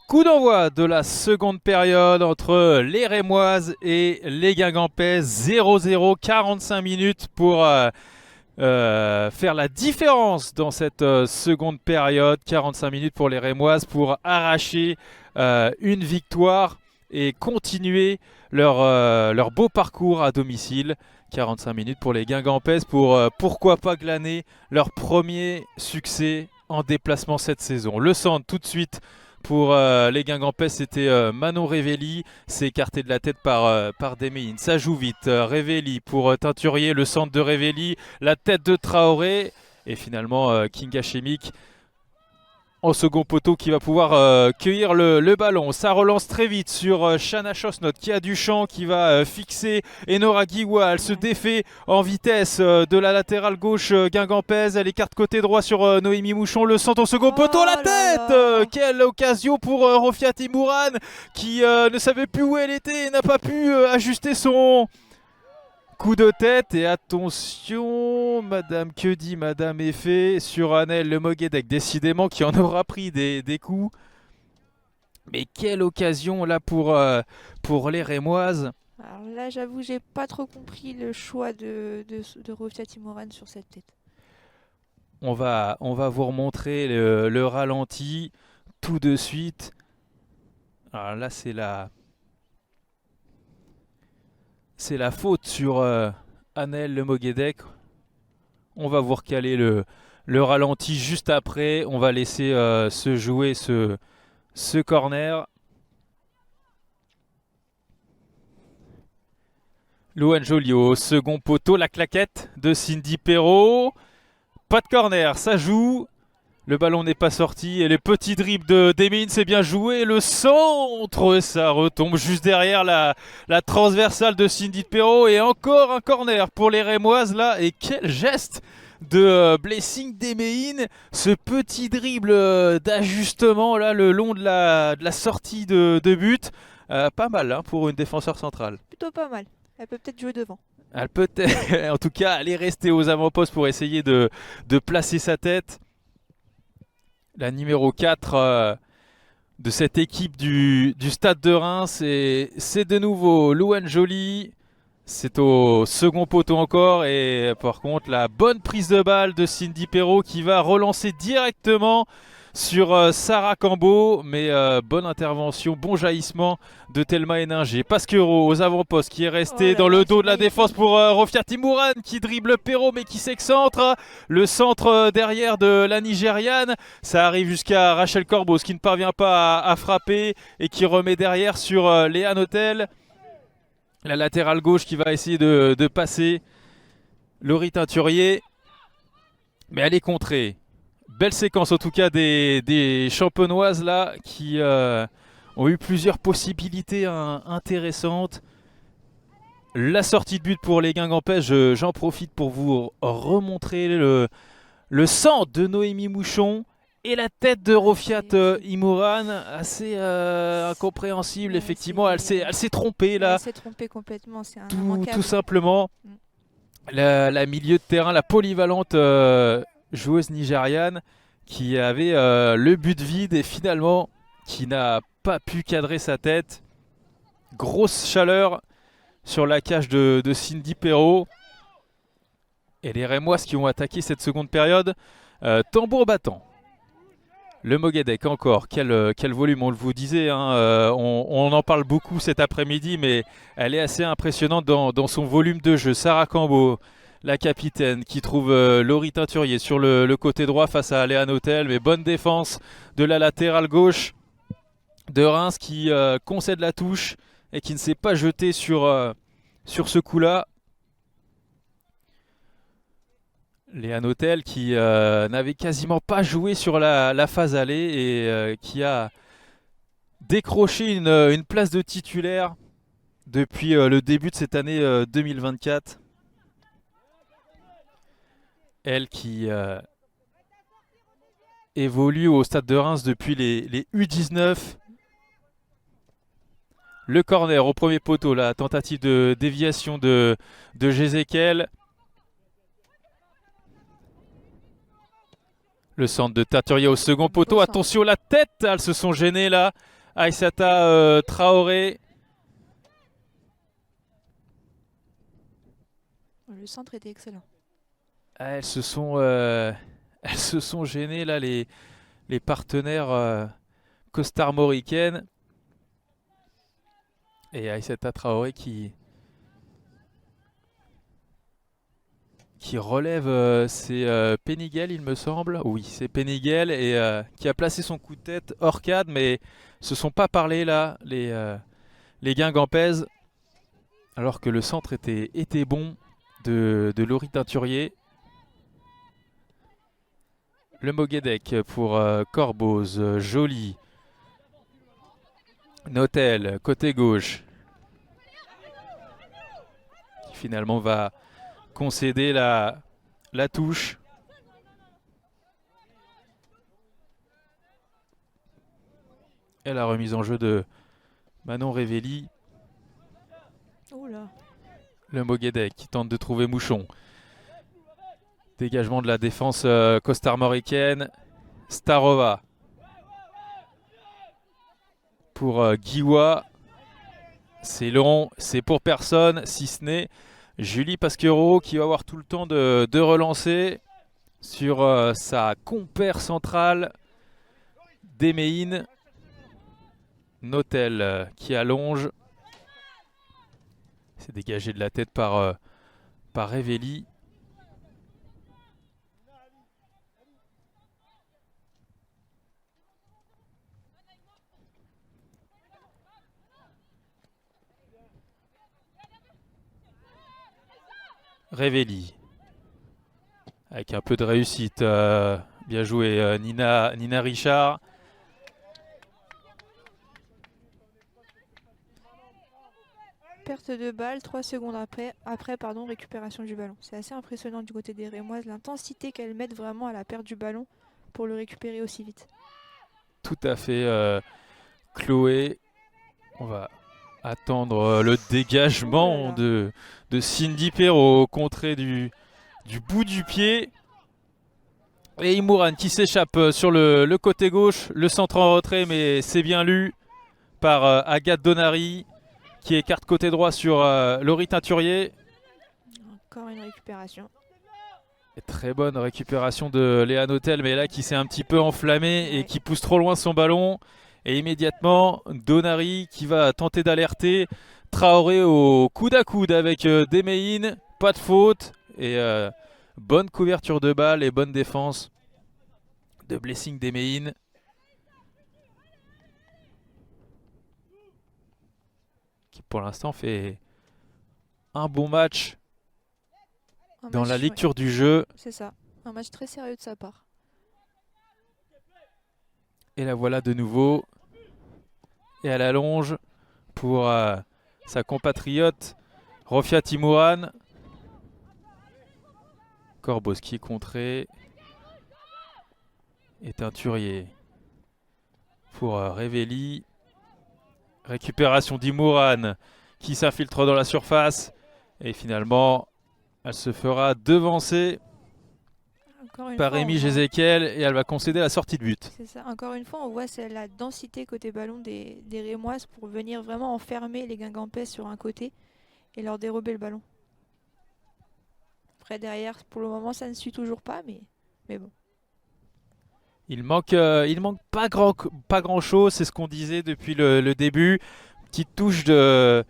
Coup d'envoi de la seconde période entre les Rémoises et les Guingampaises. 0-0, 45 minutes pour faire la différence dans cette seconde période. 45 minutes pour les Rémoises pour arracher une victoire et continuer leur beau parcours à domicile. 45 minutes pour les Guingampaises pour pourquoi pas glaner leur premier succès en déplacement cette saison. Le centre tout de suite pour les Guingampaises, c'était Manon Révelli, s'est écarté de la tête par Deméine. Ça joue vite, Révelli pour Teinturier, le centre de Révelli, la tête de Traoré et finalement Kinga Chemique en second poteau qui va pouvoir cueillir le ballon. Ça relance très vite sur Shana Chosnot qui a du champ, qui va fixer Enora Guiwa. Elle se défait en vitesse de la latérale gauche guingampaise. Elle écarte côté droit sur Noémie Mouchon. Le centre au second poteau, la tête. Quelle occasion pour Rofia Timouran qui ne savait plus où elle était et n'a pas pu ajuster son... coup de tête et attention, Madame que dit Madame Effet sur Annelle Le Moguedec, décidément qui en aura pris des coups. Mais quelle occasion là pour les Rémoises. Alors là, j'avoue, j'ai pas trop compris le choix de Rofia Timouran sur cette tête. On va vous remontrer le ralenti tout de suite. Alors là, c'est la faute sur Annelle Le Moguedec. On va vous recaler le ralenti juste après. On va laisser se jouer ce corner. Louane Joliot, second poteau, la claquette de Cindy Perrault. Pas de corner, ça joue. Le ballon n'est pas sorti et les petits dribbles de Demine, c'est bien joué. Le centre, ça retombe juste derrière la transversale de Cindy Perrault. Et encore un corner pour les Rémoises là. Et quel geste de Blessing Demeine. Ce petit dribble d'ajustement là le long de la sortie de but. Pas mal pour une défenseur centrale. Plutôt pas mal. Elle peut peut-être jouer devant. Elle peut en tout cas aller rester aux avant-postes pour essayer de placer sa tête. La numéro 4 de cette équipe du Stade de Reims, c'est de nouveau Louane Joly. C'est au second poteau encore. Et par contre, la bonne prise de balle de Cindy Perrault qui va relancer directement sur Sarah Cambo, mais bonne intervention, bon jaillissement de Thelma Héninger. Pasquero aux avant-postes qui est resté Oh là dans là, le dos c'est de la magnifique. défense pour Rofia Timouran qui dribble Perrault mais qui s'excentre. Le centre derrière de la Nigériane, ça arrive jusqu'à Rachel Corbos qui ne parvient pas à frapper et qui remet derrière sur Léa Notel. La latérale gauche qui va essayer de passer. Laurie Teinturier, mais elle est contrée. Belle séquence en tout cas des champenoises là qui ont eu plusieurs possibilités intéressantes. La sortie de but pour les Guingampais, j'en profite pour vous remontrer le centre de Noémie Mouchon et la tête de Rofiat Imouran, assez incompréhensible Ouais, effectivement. Elle s'est trompée là, Elle s'est trompée complètement, c'est un tout immanquable. simplement. La milieu de terrain, la polyvalente joueuse nigériane qui avait le but vide et finalement qui n'a pas pu cadrer sa tête. Grosse chaleur sur la cage de Cindy Perrault. Et les Rémoises qui ont attaqué cette seconde période. Tambour battant. Le Moguédec encore, quel volume, on le vous disait, hein, on en parle beaucoup cet après-midi, mais elle est assez impressionnante dans son volume de jeu. Sarah Cambo, la capitaine, qui trouve Laurie Teinturier sur le côté droit face à Léa Notel, mais bonne défense de la latérale gauche de Reims qui concède la touche et qui ne s'est pas jeté sur ce coup-là. Léa Notel qui n'avait quasiment pas joué sur la phase aller et qui a décroché une place de titulaire depuis le début de cette année 2024. Elle qui évolue au Stade de Reims depuis les U19. Le corner au premier poteau, la tentative de déviation de Jézéquel. Le centre de Teinturier au second poteau. Attention, la tête, elles se sont gênées là. Aïssata Traoré. Le centre était excellent. Elles se sont gênées là, les partenaires costarmoricaines. Et Aïssata Traoré qui relève, c'est Peniguel il me semble. Oui, c'est Peniguel et qui a placé son coup de tête hors cadre, mais se sont pas parlé là, les Guingampaises, alors que le centre était bon de Laurie Teinturier. Le Moguédec pour Corboz, Joly, Notel, côté gauche, qui finalement va concéder la touche. Et la remise en jeu de Manon Révelli. Oh là. Le Moguédec qui tente de trouver Mouchon. Dégagement de la défense costarmoricaine. Starova pour Guiwa. C'est long, c'est pour personne, si ce n'est Julie Pasquero qui va avoir tout le temps de relancer sur sa compère centrale d'Emeine. Notel qui allonge. C'est dégagé de la tête par Révelli. Révelli. Avec un peu de réussite. Bien joué Nina Richard. Perte de balle, 3 secondes après récupération du ballon. C'est assez impressionnant du côté des Rémoises, l'intensité qu'elles mettent vraiment à la perte du ballon pour le récupérer aussi vite. Tout à fait, Chloé. On va attendre le dégagement de Cindy Perrault, contré du bout du pied. Et Imouran qui s'échappe sur le côté gauche. Le centre en retrait, mais c'est bien lu par Agathe Donary, qui écarte côté droit sur Laurie Teinturier. Encore une récupération. Et très bonne récupération de Léa Notel, mais là qui s'est un petit peu enflammé et Ouais. qui pousse trop loin son ballon. Et immédiatement, Donari qui va tenter d'alerter Traoré au coude à coude avec Demeyin. Pas de faute. Et bonne couverture de balle et bonne défense de Blessing Demeyin. Qui pour l'instant fait un bon match Un dans match, la ouais, lecture du jeu. c'est ça. Un match très sérieux de sa part. Et la voilà de nouveau. Et à la longe pour sa compatriote Rofia Timouran. Corbos qui est contré. Et Teinturier pour Revelli. Récupération d'Imouran qui s'infiltre dans la surface. Et finalement, elle se fera devancer Encore une par fois, on Rémi voit- Jézéquiel et elle va concéder la sortie de but. C'est ça. Encore une fois, on voit la densité côté ballon des Rémoises pour venir vraiment enfermer les Guingampais sur un côté et leur dérober le ballon. Après, derrière, pour le moment, ça ne suit toujours pas, mais bon. Il manque pas grand chose, c'est ce qu'on disait depuis le début. Petite touche de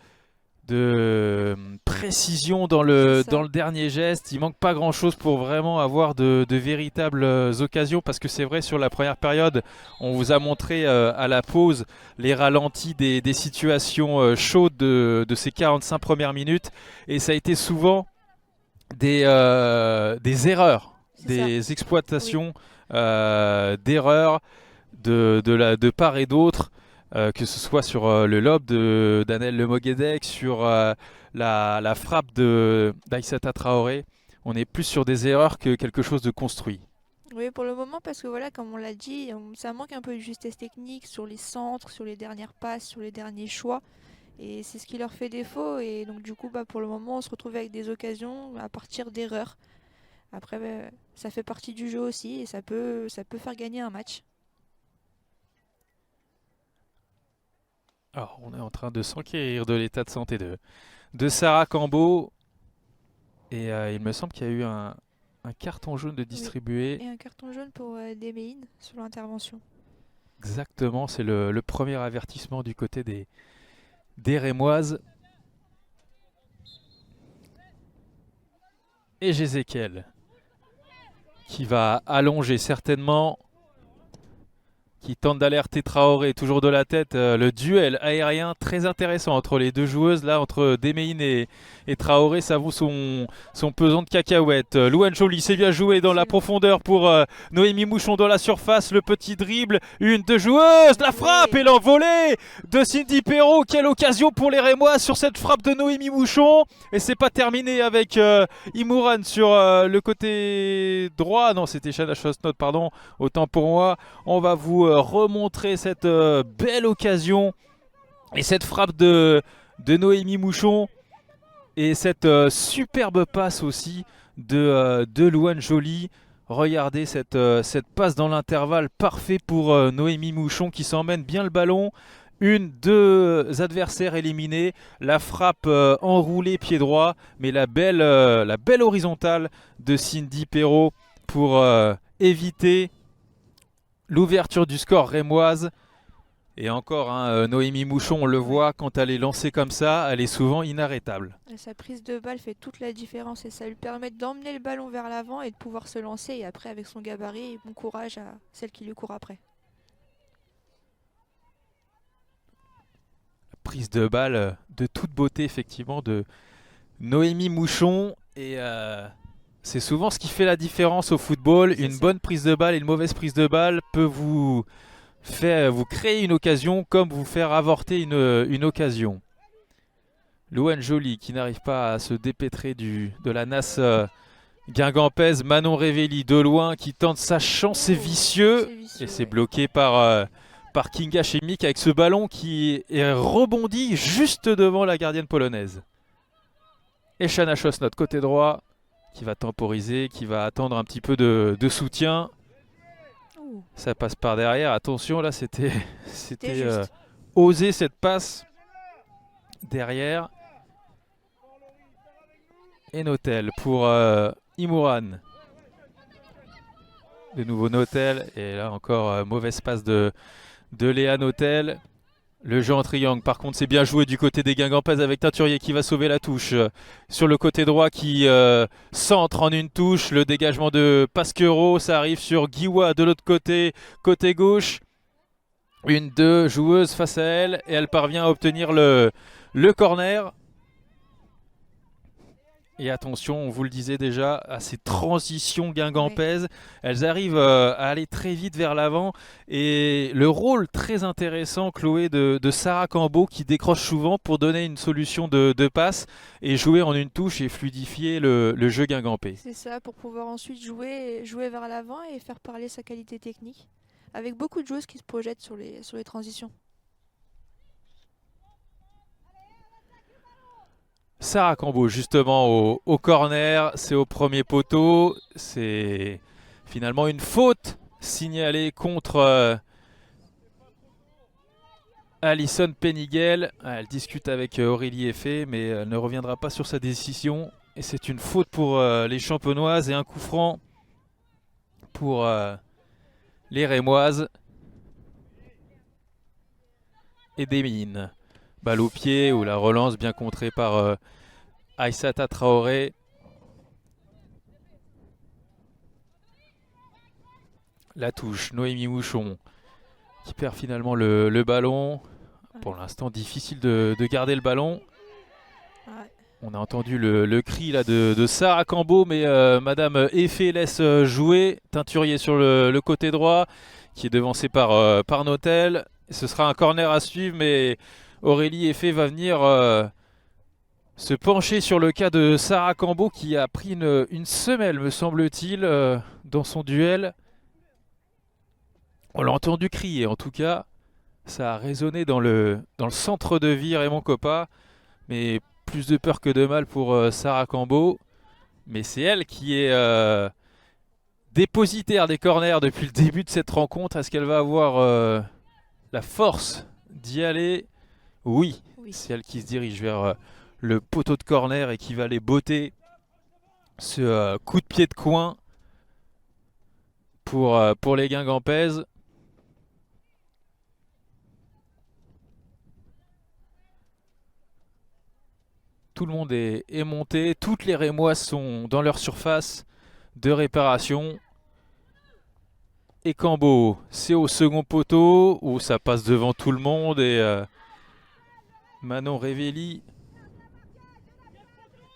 précision dans C'est ça. dans le dernier geste. Il manque pas grand chose pour vraiment avoir de véritables occasions parce que c'est vrai sur la première période, on vous a montré à la pause les ralentis des situations chaudes de ces 45 premières minutes et ça a été souvent des erreurs, C'est des exploitations d'erreurs de part et d'autre, que ce soit sur le lob d'Anel Le Moguedec, sur la frappe d'Aïssata Traoré. On est plus sur des erreurs que quelque chose de construit. Oui, pour le moment, parce que voilà, comme on l'a dit, ça manque un peu de justesse technique sur les centres, sur les dernières passes, sur les derniers choix. Et c'est ce qui leur fait défaut. Et donc, du coup, pour le moment, on se retrouve avec des occasions à partir d'erreurs. Après, ça fait partie du jeu aussi et ça peut faire gagner un match. Alors, on est en train de s'enquérir de l'état de santé de Sarah Cambo. Et il me semble qu'il y a eu un carton jaune de distribué. Et un carton jaune pour Demeyin sur l'intervention. Exactement, c'est le premier avertissement du côté des Rémoises. Et Jézéquiel qui va allonger certainement, qui tente d'alerter Traoré, toujours de la tête. Le duel aérien très intéressant entre les deux joueuses, là, entre Demeyin et Traoré, ça vaut son pesant de cacahuètes. Louane Joly, c'est bien joué dans la Excellent. profondeur pour Noémie Mouchon dans la surface, le petit dribble, une, deux joueuses, la frappe et l'envolée de Cindy Perrault. Quelle occasion pour les Rémois sur cette frappe de Noémie Mouchon. Et c'est pas terminé avec Imouran sur le côté droit. Non, c'était Shana Chosnot, pardon, autant pour moi. On va vous remontrer cette belle occasion et cette frappe de Noémie Mouchon et cette superbe passe aussi de Louane Joly. Regardez cette passe dans l'intervalle, parfait pour Noémie Mouchon qui s'emmène bien le ballon. Deux adversaires éliminés, la frappe enroulée pied droit, mais la belle horizontale de Cindy Perrault pour éviter l'ouverture du score rémoise. Et encore, Noémie Mouchon, on le voit, quand elle est lancée comme ça, elle est souvent inarrêtable. Et sa prise de balle fait toute la différence et ça lui permet d'emmener le ballon vers l'avant et de pouvoir se lancer. Et après, avec son gabarit, bon courage à celle qui lui court après. Prise de balle de toute beauté, effectivement, de Noémie Mouchon. Et c'est souvent ce qui fait la différence au football. C'est Une ça. bonne prise de balle et une mauvaise prise de balle peut vous créer une occasion comme vous faire avorter une occasion. Louane Joly qui n'arrive pas à se dépêtrer de la nasse guingampaise. Manon Revelli de loin qui tente sa chance, c'est vicieux. Et c'est ouais. bloqué par Kinga Chemik avec ce ballon qui est rebondi juste devant la gardienne polonaise. Et Shana Chosnot côté droit qui va temporiser, qui va attendre un petit peu de soutien. Ouh, Ça passe par derrière. Attention, là, c'était juste. osé cette passe derrière. Et Notel pour Imouran De nouveau Notel. Et là encore, mauvaise passe de Léa Notel. Le jeu en triangle, par contre, c'est bien joué du côté des Guingampaises avec Teinturier qui va sauver la touche. Sur le côté droit qui centre en une touche. Le dégagement de Pasquero, ça arrive sur Guiwa de l'autre côté, côté gauche. Une, deux joueuses face à elle et elle parvient à obtenir le corner. Et attention, on vous le disait déjà, à ces transitions guingampaises, elles arrivent à aller très vite vers l'avant. Et le rôle très intéressant, Chloé, de Sarah Cambo qui décroche souvent pour donner une solution de passe et jouer en une touche et fluidifier le jeu guingampais. C'est ça, pour pouvoir ensuite jouer vers l'avant et faire parler sa qualité technique. Avec beaucoup de joueuses qui se projettent sur les transitions. Sarah Cambo justement au corner, c'est au premier poteau, c'est finalement une faute signalée contre Alison Penigel. Elle discute avec Aurélie Effet mais elle ne reviendra pas sur sa décision et c'est une faute pour les champenoises et un coup franc pour les rémoises et des mines. Balle au pied ou la relance bien contrée par Aïssata Traoré. La touche, Noémie Mouchon qui perd finalement le ballon. Pour l'instant, difficile de garder le ballon. Ouais. On a entendu le cri là, de Sarah Cambo, mais Madame Effet laisse jouer. Teinturier sur le côté droit qui est devancé par Notel. Ce sera un corner à suivre, mais Aurélie Effet va venir se pencher sur le cas de Sarah Cambo qui a pris une semelle, me semble-t-il, dans son duel. On l'a entendu crier, en tout cas. Ça a résonné dans le centre de vie Raymond Coppa. Mais plus de peur que de mal pour Sarah Cambo. Mais c'est elle qui est dépositaire des corners depuis le début de cette rencontre. Est-ce qu'elle va avoir la force d'y aller ? Oui, c'est elle qui se dirige vers le poteau de corner et qui va aller botter ce coup de pied de coin pour les Guingampaises. Tout le monde est monté, toutes les Rémoises sont dans leur surface de réparation. Et Cambo, c'est au second poteau où ça passe devant tout le monde et Manon Révelli.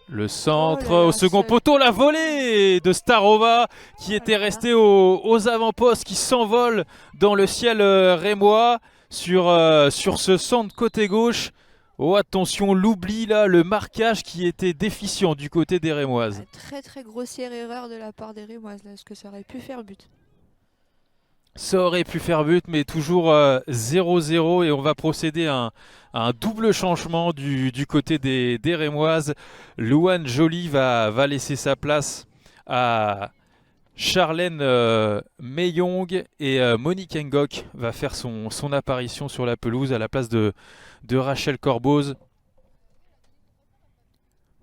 Le centre au second poteau, la volée de Starova qui était restée aux avant-postes, qui s'envole dans le ciel rémois sur ce centre côté gauche. Oh attention, l'oubli là, le marquage qui était déficient du côté des Rémoises. Très très grossière erreur de la part des Rémoises là, parce que ça aurait pu faire but. Ça aurait pu faire but, mais toujours 0-0 et on va procéder à un double changement du côté des Rémoises. Louane Joly va laisser sa place à Charlène Meyong et Monique Ngok va faire son apparition sur la pelouse à la place de Rachel Corboz.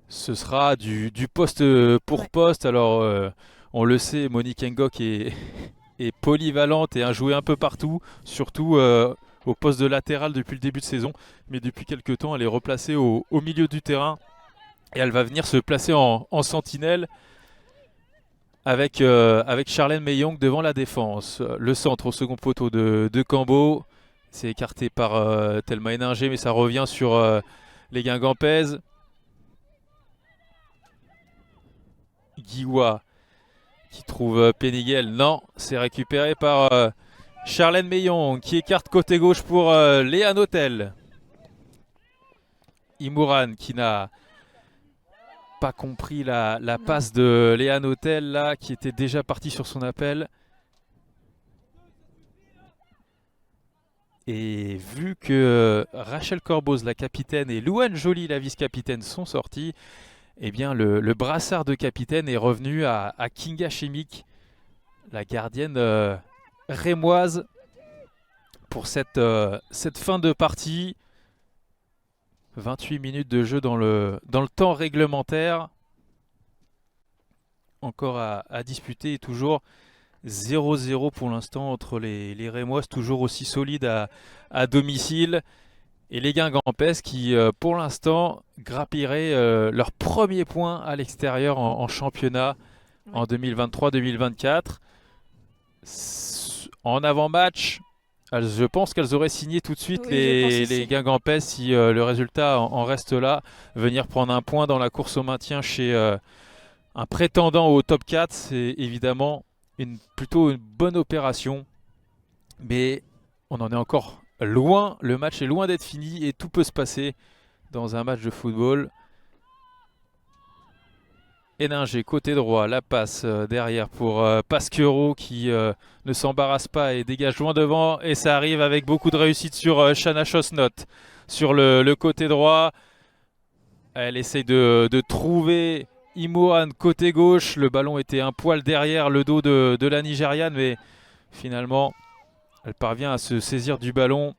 Ce sera du poste pour poste. Alors on le sait, Monique Ngok est polyvalente et a joué un peu partout, surtout au poste de latéral depuis le début de saison. Mais depuis quelques temps, elle est replacée au milieu du terrain et elle va venir se placer en sentinelle avec Charlène Meyong devant la défense. Le centre au second poteau de Cambo. C'est écarté par Thelma Héninger, mais ça revient sur les Guingampaises. Guiwa qui trouve Penigel. Non, c'est récupéré par Charlène Meyong qui écarte côté gauche pour Léa Notel. Imouran qui n'a pas compris la passe de Léa Notel là, qui était déjà parti sur son appel. Et vu que Rachel Corboz, la capitaine, et Louane Joly, la vice-capitaine, sont sortis, eh bien le brassard de capitaine est revenu à Kinga Chemic, la gardienne rémoise, pour cette fin de partie. 28 minutes de jeu dans le temps réglementaire. Encore à disputer et toujours 0-0 pour l'instant entre les Rémoises, toujours aussi solides à domicile. Et les Guingampais qui, pour l'instant, grappilleraient leur premier point à l'extérieur en championnat en 2023-2024. En avant-match, je pense qu'elles auraient signé tout de suite Oui, je pense aussi. les Guingampais si le résultat en reste là. Venir prendre un point dans la course au maintien chez un prétendant au top 4, c'est évidemment plutôt une bonne opération. Mais on en est encore loin. Le match est loin d'être fini et tout peut se passer dans un match de football. Héninger, côté droit, la passe derrière pour Pasquero qui ne s'embarrasse pas et dégage loin devant. Et ça arrive avec beaucoup de réussite sur Shana Chosnot sur le côté droit. Elle essaye de trouver Imohan côté gauche. Le ballon était un poil derrière le dos de la Nigériane, mais finalement, elle parvient à se saisir du ballon.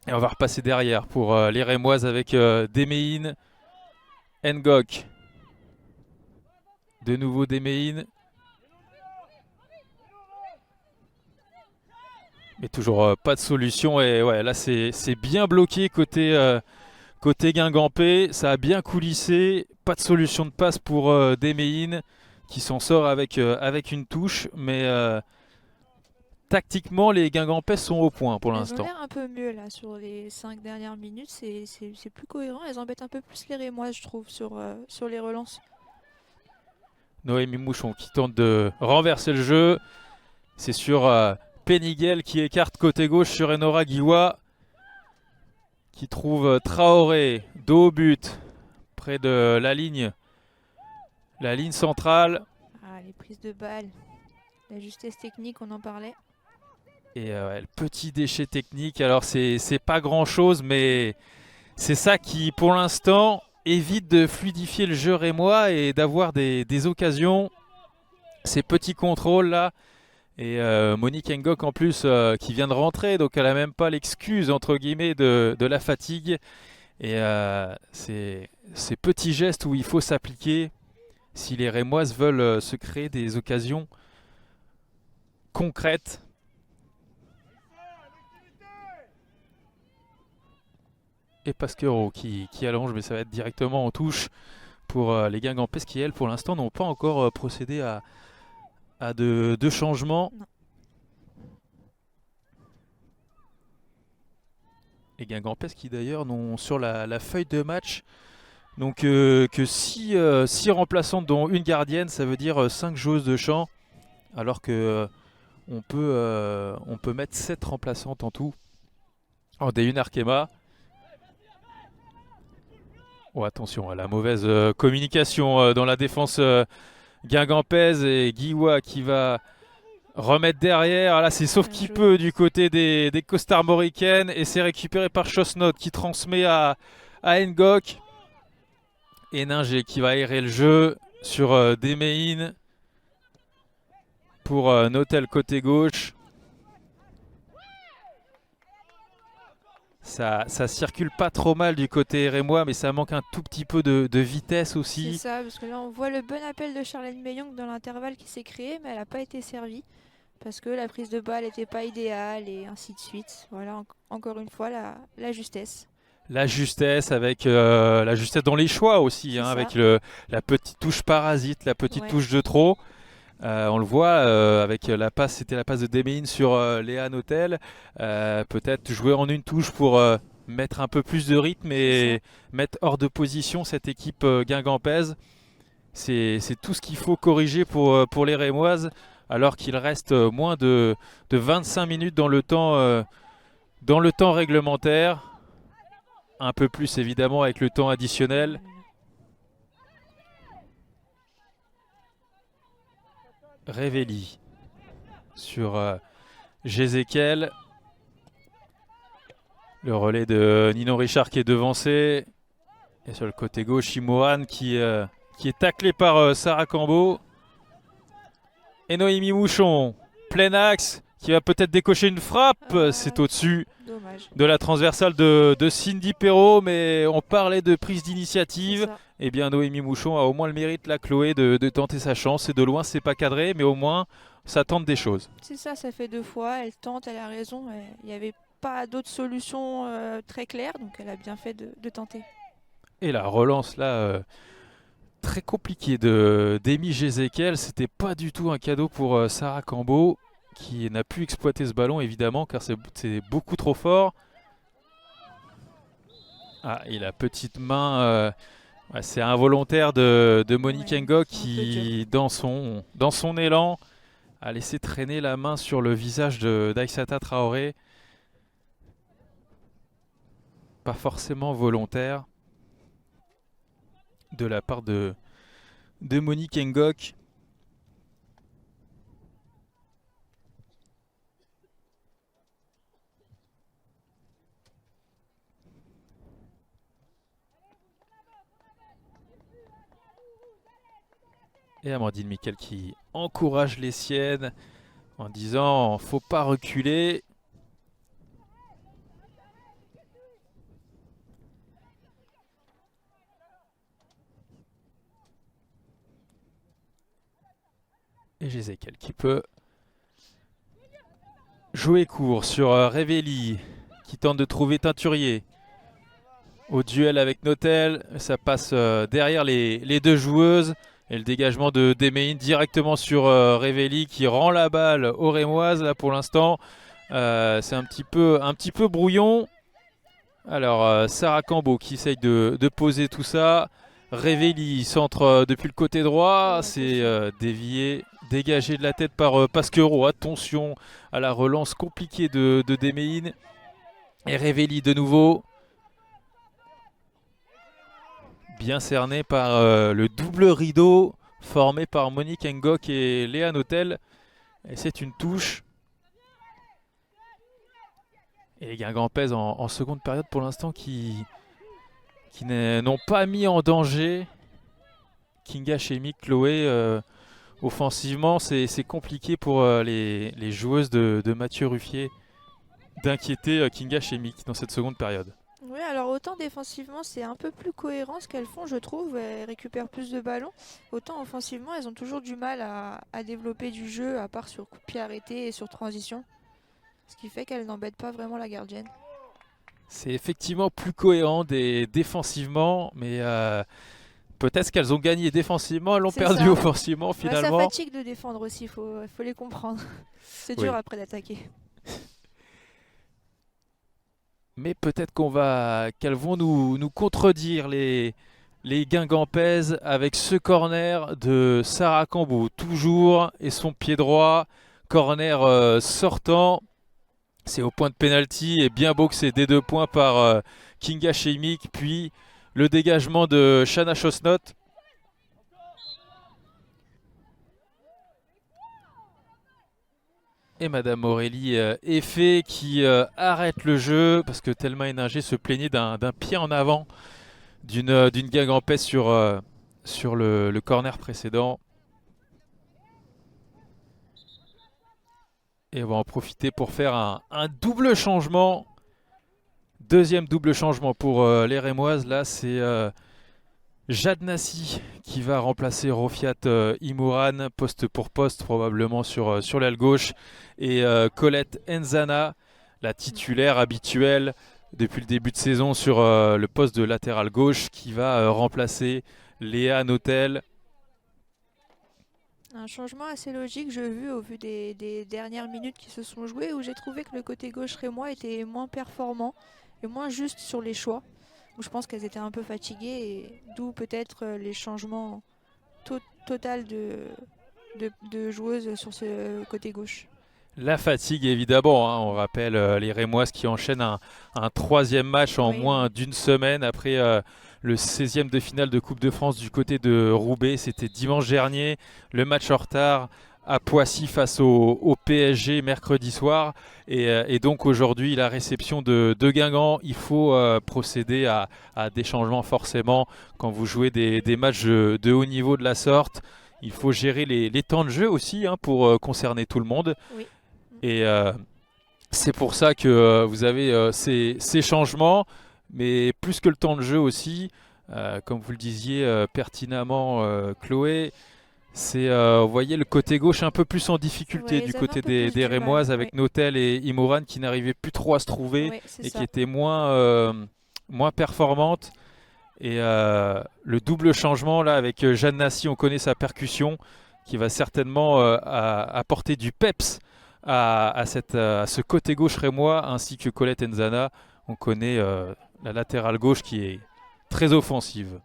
Et on va repasser derrière pour les Rémoises avec Demehin, Ngok. De nouveau Demehin. Mais toujours pas de solution. Et ouais, là c'est bien bloqué côté Guingampais. Ça a bien coulissé. Pas de solution de passe pour Demehin qui s'en sort avec une touche. Mais tactiquement, les Guingampais sont au point pour Elles ont l'instant. l'air un peu mieux là sur les 5 dernières minutes. C'est plus cohérent. Elles embêtent un peu plus les Rémoises, je trouve, sur les relances. Noémie Mouchon qui tente de renverser le jeu. C'est sur Peniguel qui écarte côté gauche sur Enora Guiwa. Qui trouve Traoré, dos au but, près de la ligne centrale. Ah, les prises de balles. La justesse technique, on en parlait. Et le petit déchet technique, alors c'est pas grand chose, mais c'est ça qui pour l'instant évite de fluidifier le jeu rémois et d'avoir des occasions. Ces petits contrôles là. Et Monique Ngok en plus qui vient de rentrer, donc elle n'a même pas l'excuse entre guillemets de la fatigue. Et c'est ces petits gestes où il faut s'appliquer si les Rémoises veulent se créer des occasions concrètes. Et Pasquero qui allonge, mais ça va être directement en touche pour les Guingampais qui, elles, pour l'instant, n'ont pas encore procédé à de changements. Non. Et Guingampais qui, d'ailleurs, n'ont sur la feuille de match donc, que 6 remplaçantes, dont une gardienne, ça veut dire 5 joueuses de champ, alors que on peut mettre 7 remplaçantes en tout en D1 Arkema. Oh, attention à la mauvaise communication dans la défense guingampaise et Guiwa qui va remettre derrière. Là, c'est sauf qui peut du côté des Costarmoricaines et c'est récupéré par Chosnot qui transmet à Ngok. Et Héninger qui va aérer le jeu sur Demehin pour Notel côté gauche. Ça circule pas trop mal du côté rémois, mais ça manque un tout petit peu de vitesse aussi. C'est ça, parce que là on voit le bon appel de Charlène Meillong dans l'intervalle qui s'est créé, mais elle n'a pas été servie parce que la prise de balle n'était pas idéale et ainsi de suite. Voilà, encore une fois, la justesse. La justesse avec la justesse dans les choix aussi, hein, avec la petite touche parasite, la petite touche de trop. On le voit avec la passe, c'était la passe de Demehin sur Léa Notel. Peut-être jouer en une touche pour mettre un peu plus de rythme et mettre hors de position cette équipe guingampaise. C'est tout ce qu'il faut corriger pour les Rémoises, alors qu'il reste moins de 25 minutes dans le temps réglementaire. Un peu plus évidemment avec le temps additionnel. Révéli sur Jézéquel. Le relais de Ninon Richard qui est devancé. Et sur le côté gauche, Imohan qui est taclé par Sarah Cambo. Et Noémie Mouchon, plein axe, qui va peut-être décocher une frappe. Ah. C'est au-dessus Dommage. de la transversale de Cindy Perrault, mais on parlait de prise C'est d'initiative. ça. Eh bien, Noémie Mouchon a au moins le mérite, la Chloé, de tenter sa chance. Et de loin, c'est pas cadré, mais au moins, ça tente des choses. C'est ça, ça fait 2 fois. Elle tente, elle a raison. Il n'y avait pas d'autre solution très claire, donc elle a bien fait de tenter. Et la relance là, très compliquée d'Amy Gézéquel. C'était pas du tout un cadeau pour Sarah Cambo, qui n'a pu exploiter ce ballon évidemment, car c'est beaucoup trop fort. Ah, et la petite main, ouais, c'est involontaire de Monique Ouais, Ngok c'est un peu qui, dans son élan, a laissé traîner la main sur le visage d'Aïssata Traoré. Pas forcément volontaire de la part de Monique Ngok. Et Amandine Miquel qui encourage les siennes en disant faut pas reculer. Et Gézéquel qui peut jouer court sur Révéli qui tente de trouver Teinturier. Au duel avec Notel, ça passe derrière les deux joueuses. Et le dégagement de Demeine directement sur Révéli qui rend la balle aux Rémoises. Là pour l'instant, c'est un petit peu brouillon. Alors Sarah Cambo qui essaye de poser tout ça. Révéli centre depuis le côté droit. Ouais, C'est dévié, dégagé de la tête par Pasquereau. Attention à la relance compliquée de Demeine. Et Révéli de nouveau. Bien cerné par le double rideau formé par Monique Ngok et Léa Notel. Et c'est une touche. Et les Guingamp pèse en seconde période pour l'instant qui n'ont pas mis en danger Kinga Chemique, Chloé. Offensivement, c'est compliqué pour les joueuses de Mathieu Ruffier d'inquiéter Kinga Chemique dans cette seconde période. Oui, alors autant défensivement, c'est un peu plus cohérent ce qu'elles font, je trouve. Elles récupèrent plus de ballons. Autant offensivement, elles ont toujours du mal à développer du jeu, à part sur coup de pied arrêté et sur transition. Ce qui fait qu'elles n'embêtent pas vraiment la gardienne. C'est effectivement plus cohérent défensivement, mais peut-être qu'elles ont gagné défensivement, elles l'ont C'est perdu ça. offensivement Ouais, finalement. ça fatigue de défendre aussi, faut les comprendre. C'est dur Oui. après d'attaquer. Mais peut-être qu'elles vont nous contredire les Guingampaises avec ce corner de Sarah Cambo toujours et son pied droit, corner sortant. C'est au point de pénalty et bien boxé des 2 points par Kinga Chemique, puis le dégagement de Shana Chosnot. Et Madame Aurélie Effet qui arrête le jeu parce que Thelma Héninger se plaignait d'un pied en avant d'une Guingampaise sur le corner précédent. Et on va en profiter pour faire un double changement. Deuxième double changement pour les Rémoises. Là, c'est Jade Nassi qui va remplacer Rofiat Imouran, poste pour poste, probablement sur l'aile gauche. Et Colette Enzana, la titulaire habituelle depuis le début de saison sur le poste de latéral gauche, qui va remplacer Léa Notel. Un changement assez logique, je vu au vu des dernières minutes qui se sont jouées, où j'ai trouvé que le côté gauche rémois était moins performant et moins juste sur les choix. Où je pense qu'elles étaient un peu fatiguées, et d'où peut-être les changements total de joueuses sur ce côté gauche. La fatigue évidemment, hein. On rappelle les Rémoises qui enchaînent un 3e match en Oui. moins d'une semaine après le 16e de finale de Coupe de France du côté de Roubaix. C'était dimanche dernier, le match en retard à Poissy face au PSG mercredi soir. Et donc aujourd'hui, la réception de Guingamp, il faut procéder à des changements forcément quand vous jouez des matchs de haut niveau de la sorte. Il faut gérer les temps de jeu aussi, hein, pour concerner tout le monde. Oui. Et c'est pour ça que vous avez ces changements, mais plus que le temps de jeu aussi, comme vous le disiez pertinemment, Chloé, c'est, vous voyez, le côté gauche un peu plus en difficulté Ouais, du ils avaient un côté peu plus des du mal, Rémoises avec ouais. Notel et Imoran qui n'arrivaient plus trop à se trouver Ouais, c'est et ça. qui étaient moins performantes. Et le double changement là avec Jeanne Nassi, on connaît sa percussion qui va certainement apporter du peps à ce côté gauche rémois ainsi que Colette Nzana. On connaît la latérale gauche qui est très offensive.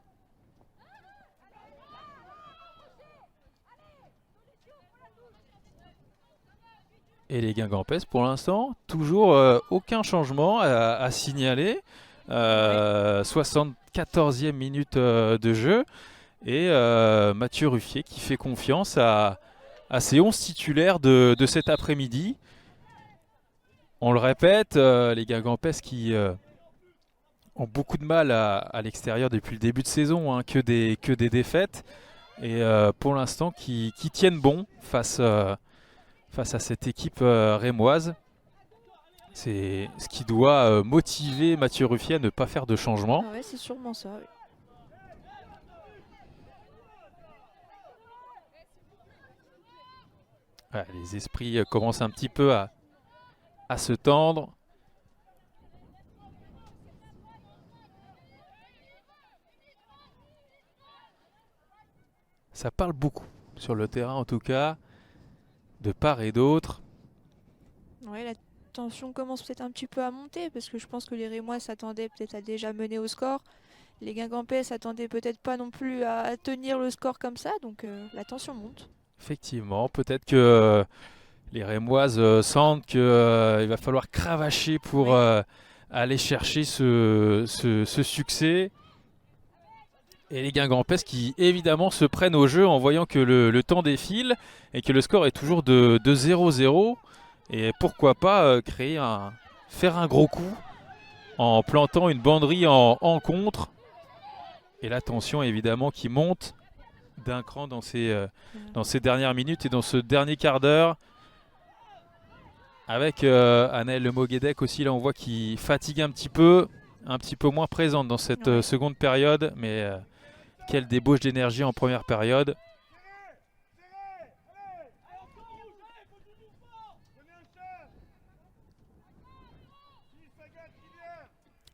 Et les Guingampès, pour l'instant, toujours aucun changement à signaler. 74e minute de jeu. Et Mathieu Ruffier qui fait confiance à ses 11 titulaires de cet après-midi. On le répète, les Guingampès qui ont beaucoup de mal à l'extérieur depuis le début de saison, hein, que des défaites. Et pour l'instant, qui tiennent bon face à cette équipe rémoise. C'est ce qui doit motiver Mathieu Ruffier à ne pas faire de changement. Ah ouais, c'est sûrement ça. Oui. Ouais, les esprits commencent un petit peu à se tendre. Ça parle beaucoup sur le terrain en tout cas, de part et d'autre. Ouais, la tension commence peut-être un petit peu à monter parce que je pense que les Rémois s'attendaient peut-être à déjà mener au score. Les Guingampais s'attendaient peut-être pas non plus à tenir le score comme ça, donc la tension monte. Effectivement, peut-être que les Rémoises sentent qu'il va falloir cravacher pour Oui. aller chercher ce succès. Et les Guingampais qui évidemment se prennent au jeu en voyant que le temps défile et que le score est toujours de 0-0. Et pourquoi pas faire un gros coup en plantant une banderie en contre. Et la tension évidemment qui monte d'un cran dans ces dernières minutes et dans ce dernier quart d'heure. Avec Anaëlle Le Moguedec aussi, là on voit qu'il fatigue un petit peu moins présente dans cette Ouais. seconde période. Mais quelle débauche d'énergie en première période.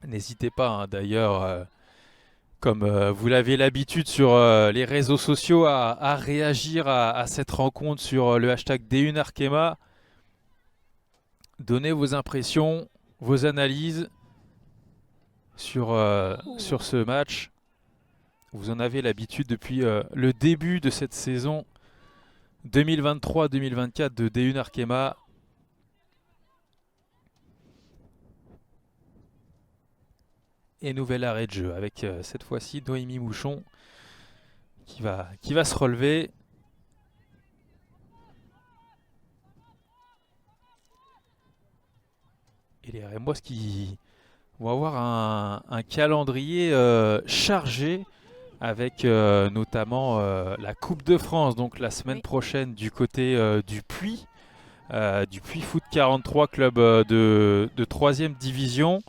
N'hésitez pas hein, d'ailleurs, comme vous l'avez l'habitude sur les réseaux sociaux, à réagir à cette rencontre sur le hashtag D1Arkema. Donnez vos impressions, vos analyses sur ce match. Vous en avez l'habitude depuis le début de cette saison 2023-2024 de D1Arkema. Et nouvel arrêt de jeu avec cette fois-ci Noémie Mouchon qui va se relever. Et les Rémois qui vont avoir un calendrier chargé avec notamment la Coupe de France, donc la semaine prochaine du côté du Puy Foot 43, club de 3e division,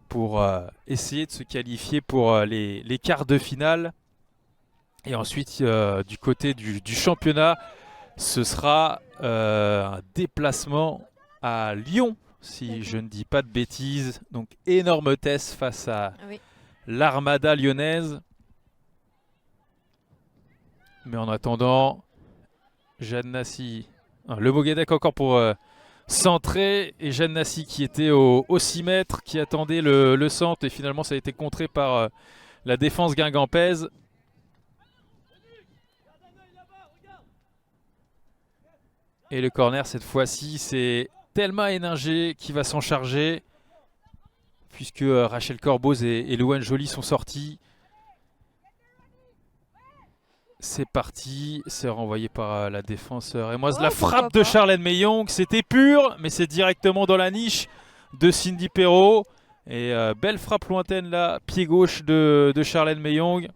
pour essayer de se qualifier pour les quarts de finale. Et ensuite, du côté du championnat, ce sera un déplacement à Lyon, si je ne dis pas de bêtises. Donc énorme test face à l'Armada lyonnaise. Mais en attendant, Jeanne Nassi, Le Moguedec encore pour centrer, et Jeanne Nassi qui était au 6 mètres, qui attendait le centre, et finalement ça a été contré par la défense guingampaise. Et le corner cette fois-ci, c'est Thelma Héninger qui va s'en charger, puisque Rachel Corboz et Louane Joly sont sortis. C'est parti, c'est renvoyé par la défense rémoise. La frappe de Charlène Meillong, c'était pur, mais c'est directement dans la niche de Cindy Perrault. Et belle frappe lointaine là, pied gauche de Charlène Meillong,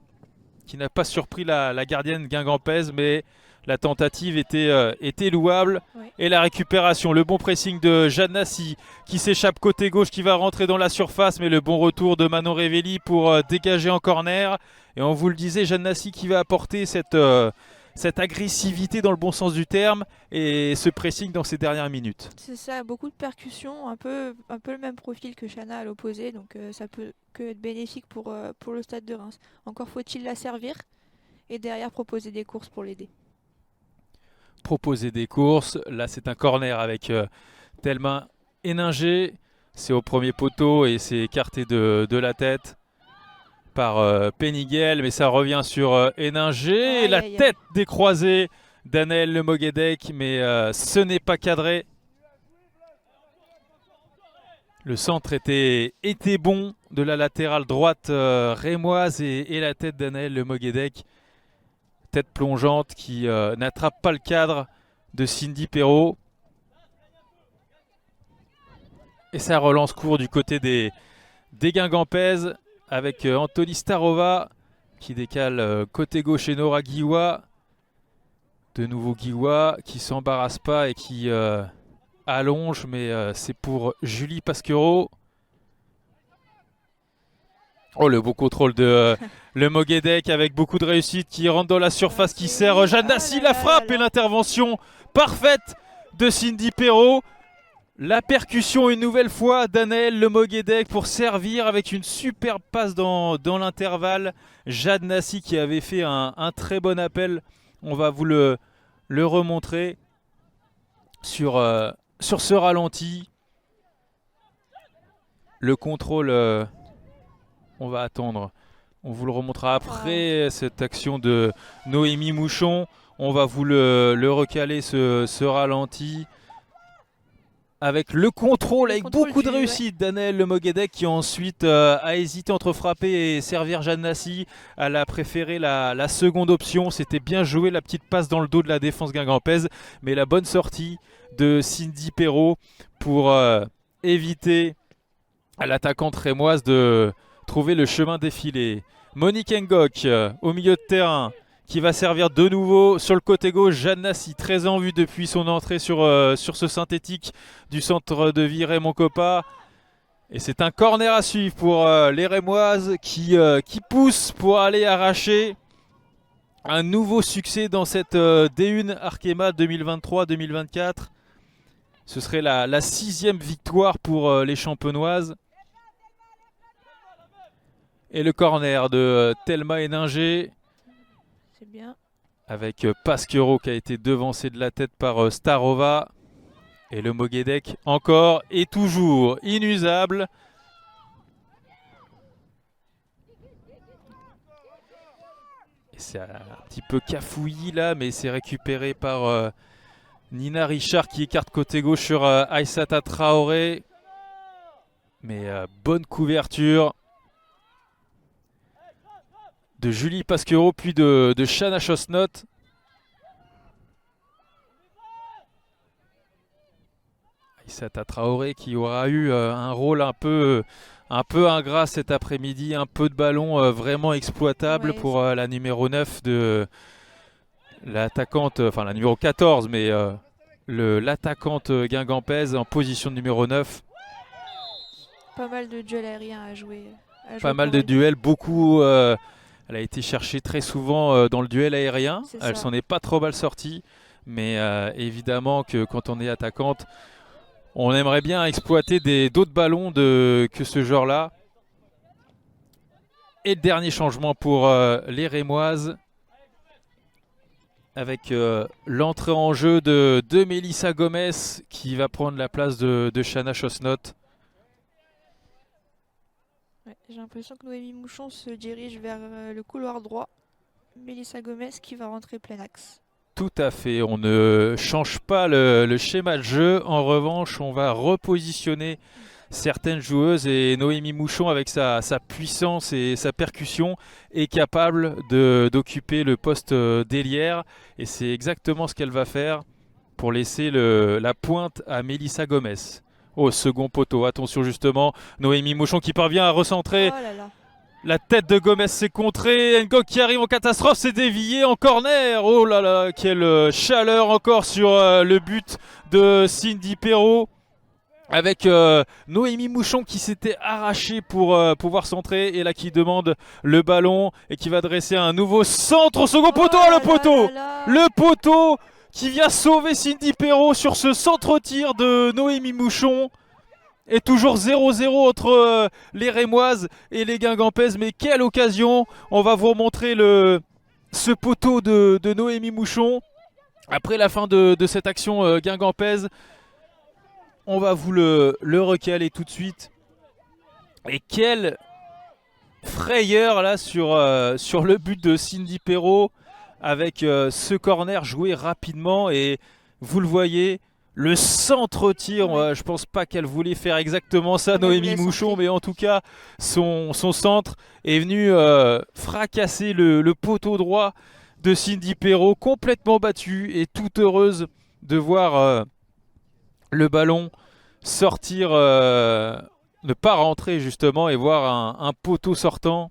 qui n'a pas surpris la gardienne guingampaise, mais La tentative était louable. Ouais. Et la récupération, le bon pressing de Jeanne Nassi qui s'échappe côté gauche, qui va rentrer dans la surface. Mais le bon retour de Manon Revelli pour dégager en corner. Et on vous le disait, Jeanne Nassi qui va apporter cette agressivité dans le bon sens du terme et ce pressing dans ces dernières minutes. C'est ça, beaucoup de percussions, un peu le même profil que Chana à l'opposé, donc ça peut que être bénéfique pour le Stade de Reims. Encore faut-il la servir et derrière proposer des courses pour l'aider. Proposer des courses, là c'est un corner avec Thelma Héninger, c'est au premier poteau et c'est écarté de la tête par Peniguel, mais ça revient sur Héninger, Aïe, la aïe, aïe. tête décroisée d'Anaël Le Moguedec, mais ce n'est pas cadré. Le centre était bon de la latérale droite rémoise et la tête d'Anaël Le Moguedec, tête plongeante qui n'attrape pas le cadre de Cindy Perrault. Et ça relance court du côté des Guingampaises avec Anthony Starova qui décale côté gauche et Nora Guiwa. De nouveau Guiwa qui s'embarrasse pas et qui allonge, mais c'est pour Julie Pasquereau. Oh, le beau contrôle de Le Moguedec avec beaucoup de réussite qui rentre dans la surface, qui sert Jeanne Nassi, la frappe et l'intervention parfaite de Cindy Perrault. La percussion une nouvelle fois d'Anaël Le Moguedec pour servir avec une superbe passe dans l'intervalle. Jeanne Nassi qui avait fait un très bon appel. On va vous le remontrer sur ce ralenti. Le contrôle, on va attendre. On vous le remontrera après cette action de Noémie Mouchon. On va vous le recaler ce ralenti. Avec le contrôle, avec beaucoup de réussite d'Anaël Le Moguedec qui ensuite a hésité entre frapper et servir Jeanne Nassi. Elle a préféré la seconde option. C'était bien joué, la petite passe dans le dos de la défense guingampaise. Mais la bonne sortie de Cindy Perrault pour éviter à l'attaquante rémoise de trouver le chemin défilé. Monique Ngok au milieu de terrain qui va servir de nouveau sur le côté gauche. Jeanne Nassi, très en vue depuis son entrée sur ce synthétique du centre de vie Raymond Coppa. Et c'est un corner à suivre pour les Rémoises qui poussent pour aller arracher un nouveau succès dans cette D1 Arkema 2023-2024. Ce serait la 6e victoire pour les Champenoises. Et le corner de Thelma Héninger. C'est bien. Avec Pasquereau qui a été devancé de la tête par Starova. Et Le Moguedec encore et toujours inusable. Et c'est un petit peu cafouillis là, mais c'est récupéré par Nina Richard qui écarte côté gauche sur Aïssata Traoré. Mais bonne couverture de Julie Pasquereau, puis de Chana Chosnot. Aïssata Traoré qui aura eu un rôle un peu ingrat cet après-midi, un peu de ballon vraiment exploitable pour la numéro 9 de l'attaquante, enfin la numéro 14, mais l'attaquante guingampaise en position de numéro 9. Pas mal de duels aériens à jouer. Pas mal de duels, beaucoup. Elle a été cherchée très souvent dans le duel aérien. Elle s'en est pas trop mal sortie. Mais évidemment que quand on est attaquante, on aimerait bien exploiter d'autres ballons que ce genre-là. Et le dernier changement pour les Rémoises. Avec l'entrée en jeu de Mélissa Gomez qui va prendre la place de Chana Chosnot. Ouais, j'ai l'impression que Noémie Mouchon se dirige vers le couloir droit. Mélissa Gomez qui va rentrer plein axe. Tout à fait, on ne change pas le schéma de jeu. En revanche, on va repositionner certaines joueuses et Noémie Mouchon, avec sa puissance et sa percussion, est capable d'occuper le poste d'ailière. Et c'est exactement ce qu'elle va faire pour laisser la pointe à Mélissa Gomez. Au second poteau, attention justement, Noémie Mouchon qui parvient à recentrer. Oh là là. La tête de Gomez s'est contrée. Ngok qui arrive en catastrophe, c'est dévié en corner. Oh là là, quelle chaleur encore sur le but de Cindy Perrault. Avec Noémie Mouchon qui s'était arrachée pour pouvoir centrer. Et là qui demande le ballon et qui va dresser un nouveau centre au second poteau. Oh là Le poteau là là. Le poteau qui vient sauver Cindy Perrault sur ce centre-tir de Noémie Mouchon. Et toujours 0-0 entre les Rémoises et les Guingampaises. Mais quelle occasion! On va vous remontrer ce poteau de Noémie Mouchon. Après la fin de cette action guingampaise, on va vous le recaler tout de suite. Et quelle frayeur là sur le but de Cindy Perrault. Avec ce corner joué rapidement. Et vous le voyez... Le centre-tir, Ouais. je pense pas qu'elle voulait faire exactement ça, Elle Noémie voulait Mouchon, centrer. mais en tout cas, son centre est venu fracasser le poteau droit de Cindy Perrault, complètement battue et toute heureuse de voir le ballon sortir, ne pas rentrer justement et voir un poteau sortant.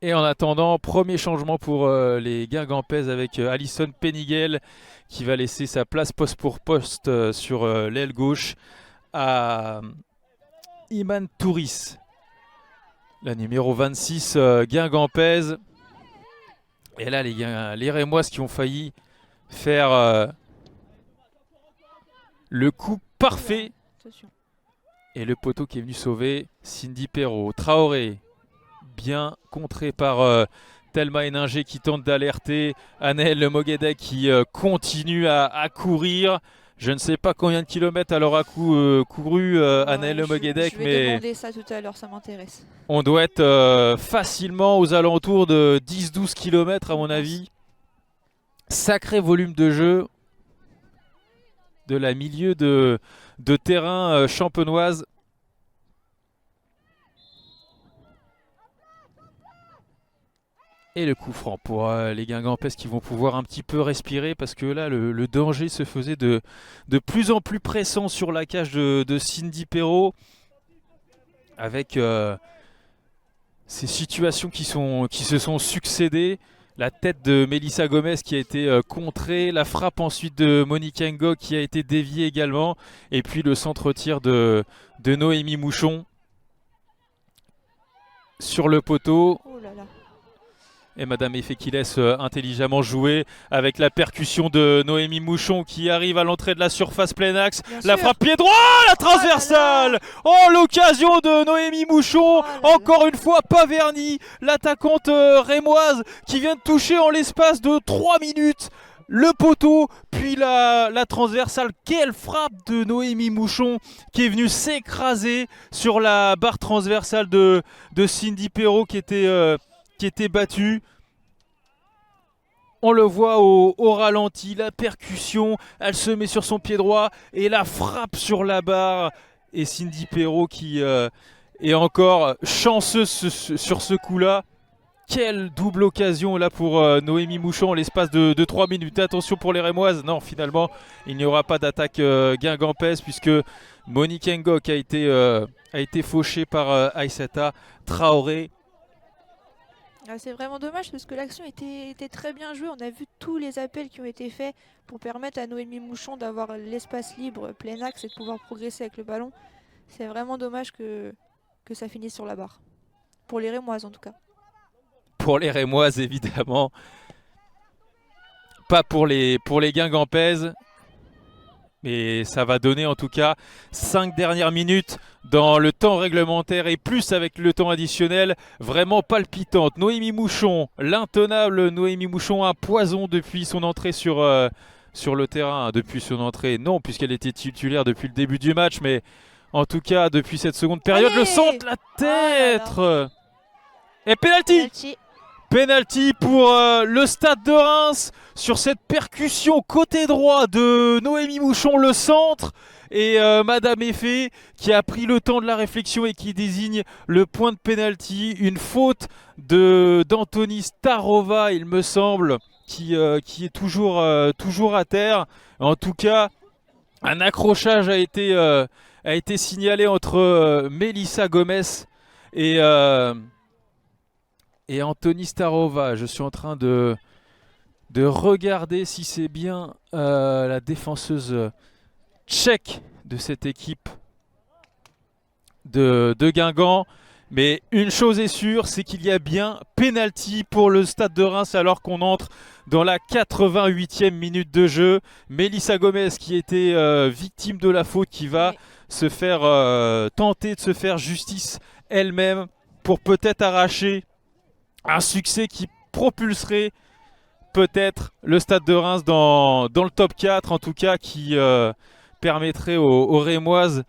Et en attendant, premier changement pour les Guingampaises avec Alison Penigel qui va laisser sa place poste pour poste sur l'aile gauche à Iman Touris, la numéro 26 Guingampaise. Et là, les Rémoises qui ont failli faire le coup parfait. Attention. Et le poteau qui est venu sauver Cindy Perrault. Traoré. Bien contré par Thelma Héninger qui tente d'alerter Anaëlle Le Moguedec qui continue à courir. Je ne sais pas combien de kilomètres elle aura couru Anaëlle Le Moguedec, Je vais mais demander ça tout à l'heure, ça m'intéresse. on doit être facilement aux alentours de 10-12 kilomètres à mon Je pense. avis. Sacré volume de jeu de la milieu de terrain champenoise. Et le coup franc pour les Guingampaises qui vont pouvoir un petit peu respirer parce que là le danger se faisait de plus en plus pressant sur la cage de Cindy Perrault avec ces situations qui se sont succédées. La tête de Melissa Gomez qui a été contrée, la frappe ensuite de Monique Ngok qui a été déviée également et puis le centre-tir de Noémie Mouchon sur le poteau. Oh là là. Et Madame Effet qui laisse intelligemment jouer avec la percussion de Noémie Mouchon qui arrive à l'entrée de la surface plein axe. Bien La sûr. frappe pied droit, la transversale. Oh, l'occasion de Noémie Mouchon. Oh là là. Encore une fois, pas verni. L'attaquante rémoise qui vient de toucher en l'espace de 3 minutes le poteau, puis la transversale. Quelle frappe de Noémie Mouchon qui est venue s'écraser sur la barre transversale de Cindy Perrault qui était battue. On le voit au ralenti, la percussion, elle se met sur son pied droit et la frappe sur la barre. Et Cindy Perrault qui est encore chanceuse sur ce coup-là. Quelle double occasion là pour Noémie Mouchon en l'espace de 3 minutes. Attention pour les Rémoises. Non, finalement, il n'y aura pas d'attaque guingampaise puisque Monique Ngok a été fauchée par Aïssata Traoré. Ah, c'est vraiment dommage parce que l'action était très bien jouée. On a vu tous les appels qui ont été faits pour permettre à Noémie Mouchon d'avoir l'espace libre plein axe et de pouvoir progresser avec le ballon. C'est vraiment dommage que ça finisse sur la barre. Pour les Rémoises en tout cas. Pour les Rémoises évidemment. Pas pour les Guingampaises. Mais ça va donner en tout cas 5 dernières minutes dans le temps réglementaire et plus avec le temps additionnel, vraiment palpitante. Noémie Mouchon, l'intenable Noémie Mouchon, un poison depuis son entrée sur le terrain. Depuis son entrée, non, puisqu'elle était titulaire depuis le début du match, mais en tout cas depuis cette seconde période, Allez, le centre, la tête et penalty. Penalty. Penalty pour le Stade de Reims sur cette percussion côté droit de Noémie Mouchon, le centre. Et Madame Effet qui a pris le temps de la réflexion et qui désigne le point de penalty. Une faute d'Anthony Starova, il me semble, qui est toujours à terre. En tout cas, un accrochage a été a été signalé entre Melissa Gomez et Anthony Starova. Je suis en train de regarder si c'est bien la défenseuse tchèque de cette équipe de Guingamp. Mais une chose est sûre, c'est qu'il y a bien penalty pour le Stade de Reims alors qu'on entre dans la 88e minute de jeu. Melissa Gomez qui était victime de la faute, qui va se faire tenter de se faire justice elle-même pour peut-être arracher un succès qui propulserait peut-être le Stade de Reims dans le top 4, en tout cas qui permettrait aux Rémoises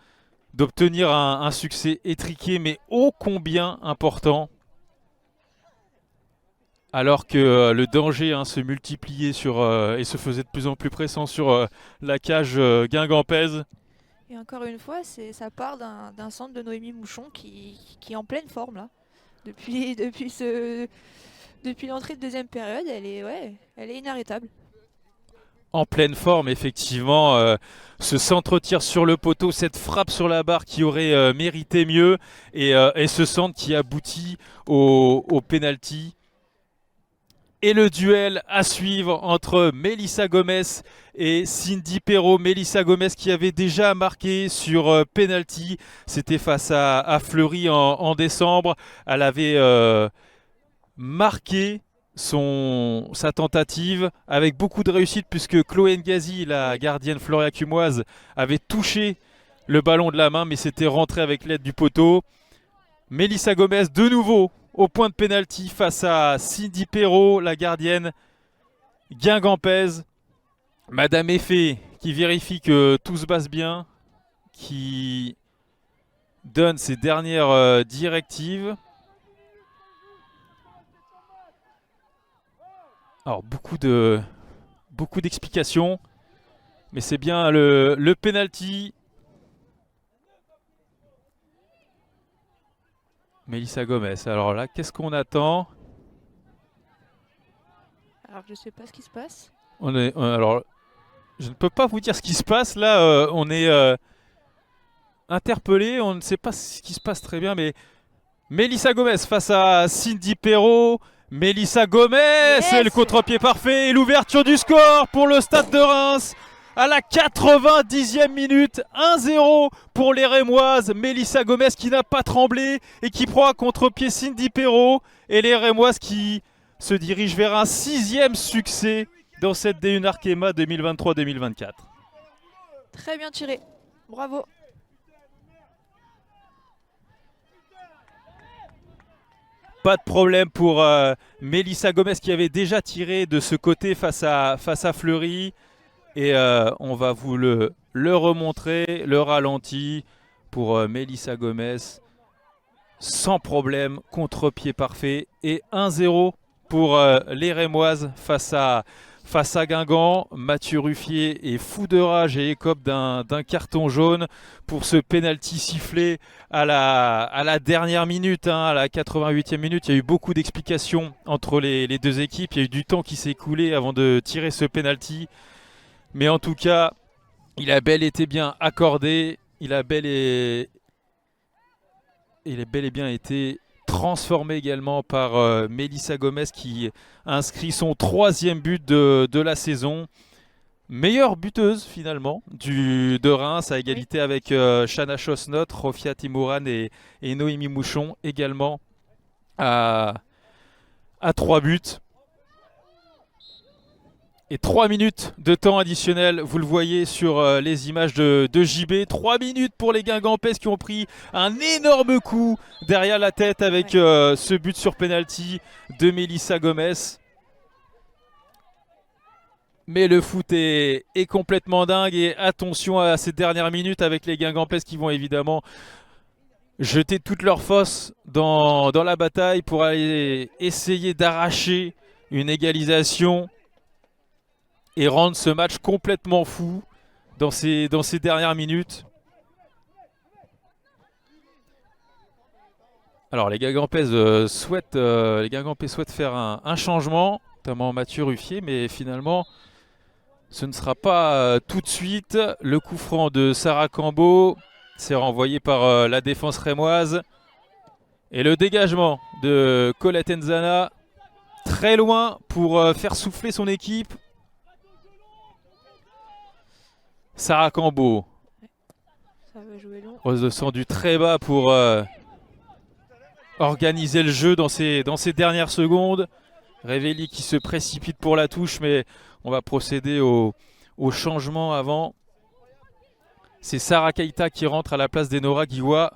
d'obtenir un succès étriqué mais ô combien important, alors que le danger se multipliait et se faisait de plus en plus pressant sur la cage guingampaise. Et encore une fois, ça part d'un centre de Noémie Mouchon qui est en pleine forme là. Depuis l'entrée de deuxième période, elle est inarrêtable. En pleine forme, effectivement, ce centre-tir sur le poteau, cette frappe sur la barre qui aurait mérité mieux, et ce centre qui aboutit au penalty. Et le duel à suivre entre Melissa Gomez et Cindy Perrault. Melissa Gomez qui avait déjà marqué sur penalty, c'était face à Fleury en décembre. Elle avait marqué sa tentative avec beaucoup de réussite, puisque Chloé Ngazi, la gardienne floria-cumoise, avait touché le ballon de la main, mais c'était rentré avec l'aide du poteau. Melissa Gomez de nouveau au point de pénalty face à Cindy Perrault, la gardienne guingampaise. Madame Effet qui vérifie que tout se passe bien, qui donne ses dernières directives. Alors beaucoup d'explications, mais c'est bien le penalty. Melissa Gomez. Alors là, qu'est-ce qu'on attend? Alors je sais pas ce qui se passe. Alors, je ne peux pas vous dire ce qui se passe. Là, on est interpellé. On ne sait pas ce qui se passe très bien, mais Melissa Gomez face à Cindy Perrault. Melissa Gomez, c'est le contre-pied parfait et l'ouverture du score pour le Stade de Reims à la 90e minute. 1-0 pour les Rémoises. Melissa Gomez qui n'a pas tremblé et qui prend à contre-pied Cindy Perrault, et les Rémoises qui se dirigent vers un 6e succès dans cette D1 Arkema 2023-2024. Très bien tiré, bravo. Pas de problème pour Melissa Gomez qui avait déjà tiré de ce côté face à Fleury. Et on va vous le remontrer, le ralenti pour Melissa Gomez. Sans problème, contre-pied parfait. Et 1-0 pour les Rémoises face à Guingamp. Mathieu Ruffier est fou de rage et écope d'un carton jaune pour ce penalty sifflé à la dernière minute, à la 88e minute. Il y a eu beaucoup d'explications entre les deux équipes. Il y a eu du temps qui s'est écoulé avant de tirer ce penalty. Mais en tout cas, il a bel et bien accordé. Il a bel et bien été transformé également par Melissa Gomez qui inscrit son 3e but de la saison. Meilleure buteuse finalement de Reims, à égalité avec Shana Chosnot, Rofia Timouran et Noémie Mouchon également à 3 buts. Et 3 minutes de temps additionnel, vous le voyez sur les images de JB. 3 minutes pour les Guingampaises qui ont pris un énorme coup derrière la tête avec ce but sur penalty de Melissa Gomez. Mais le foot est complètement dingue, et attention à ces dernières minutes avec les Guingampaises qui vont évidemment jeter toutes leurs forces dans la bataille pour aller essayer d'arracher une égalisation et rendre ce match complètement fou dans ces dernières minutes. Alors les Guingampaises souhaitent faire un changement, notamment Mathieu Ruffier, mais finalement ce ne sera pas tout de suite. Le coup franc de Sarah Cambo C'est renvoyé par la défense rémoise. Et le dégagement de Colette Nzana, très loin pour faire souffler son équipe. Sarah Cambo Ça va jouer long. redescendu très bas pour organiser le jeu dans ces dernières secondes. Révéli qui se précipite pour la touche, mais on va procéder au changement avant. C'est Sarah Keita qui rentre à la place d'Enora Guiwa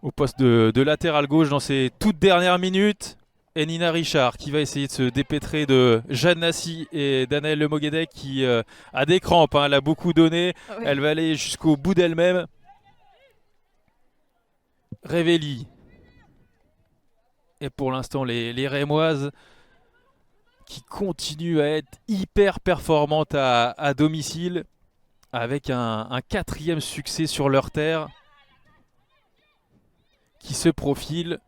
au poste de latéral gauche dans ces toutes dernières minutes. Et Nina Richard qui va essayer de se dépêtrer de Jeanne Nassi et d'Anaëlle Lemoguedec qui a des crampes, hein, elle a beaucoup donné, Ah ouais. elle va aller jusqu'au bout d'elle-même. Révéli. Et pour l'instant les Rémoises qui continuent à être hyper performantes à domicile avec un 4e succès sur leur terre qui se profile.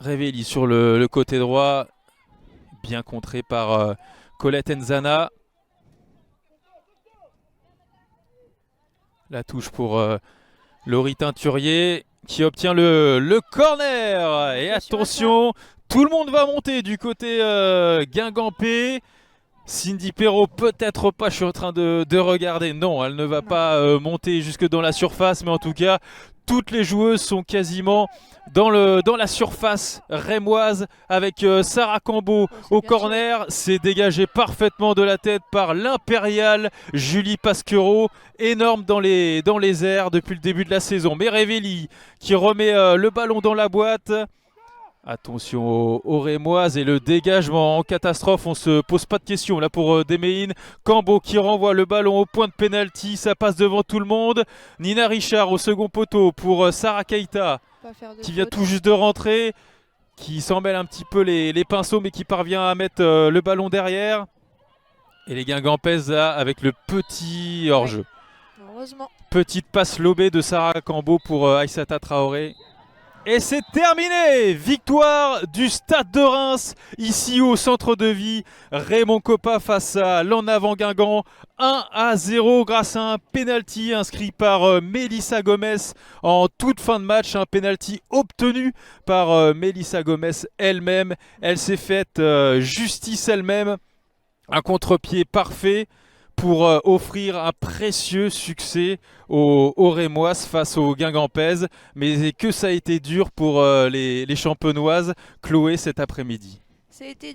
Révéli sur le côté droit, bien contré par Colette Nzana. La touche pour Laurie Teinturier qui obtient le corner. Et attention, tout le monde va monter du côté guingampais. Cindy Perrault, peut-être pas, je suis en train de regarder. Non, elle ne va pas monter jusque dans la surface, mais en tout cas, toutes les joueuses sont quasiment dans la surface rémoise avec Sarah Cambo au corner. C'est dégagé parfaitement de la tête par l'impériale Julie Pasquereau. Énorme dans les airs depuis le début de la saison. Mais Révéli qui remet le ballon dans la boîte. Attention aux Rémoises et le dégagement en catastrophe, on se pose pas de questions là pour Demeine. Cambo qui renvoie le ballon au point de pénalty, ça passe devant tout le monde. Nina Richard au second poteau pour Sarah Keita qui vient tout juste de rentrer, qui s'en mêle un petit peu les pinceaux mais qui parvient à mettre le ballon derrière. Et les Guingampaises là avec le petit hors-jeu. Heureusement. Petite passe lobée de Sarah Cambo pour Aïssata Traoré. Et c'est terminé! Victoire du Stade de Reims, ici au centre de vie. Raymond Kopa face à l'En Avant Guingamp. 1-0 grâce à un penalty inscrit par Mélissa Gomez en toute fin de match. Un penalty obtenu par Mélissa Gomez elle-même. Elle s'est faite justice elle-même. Un contre-pied parfait pour offrir un précieux succès aux Rémoises face aux Guingampaises. Mais que ça a été dur pour les champenoises, Chloé, cet après-midi. Ça a été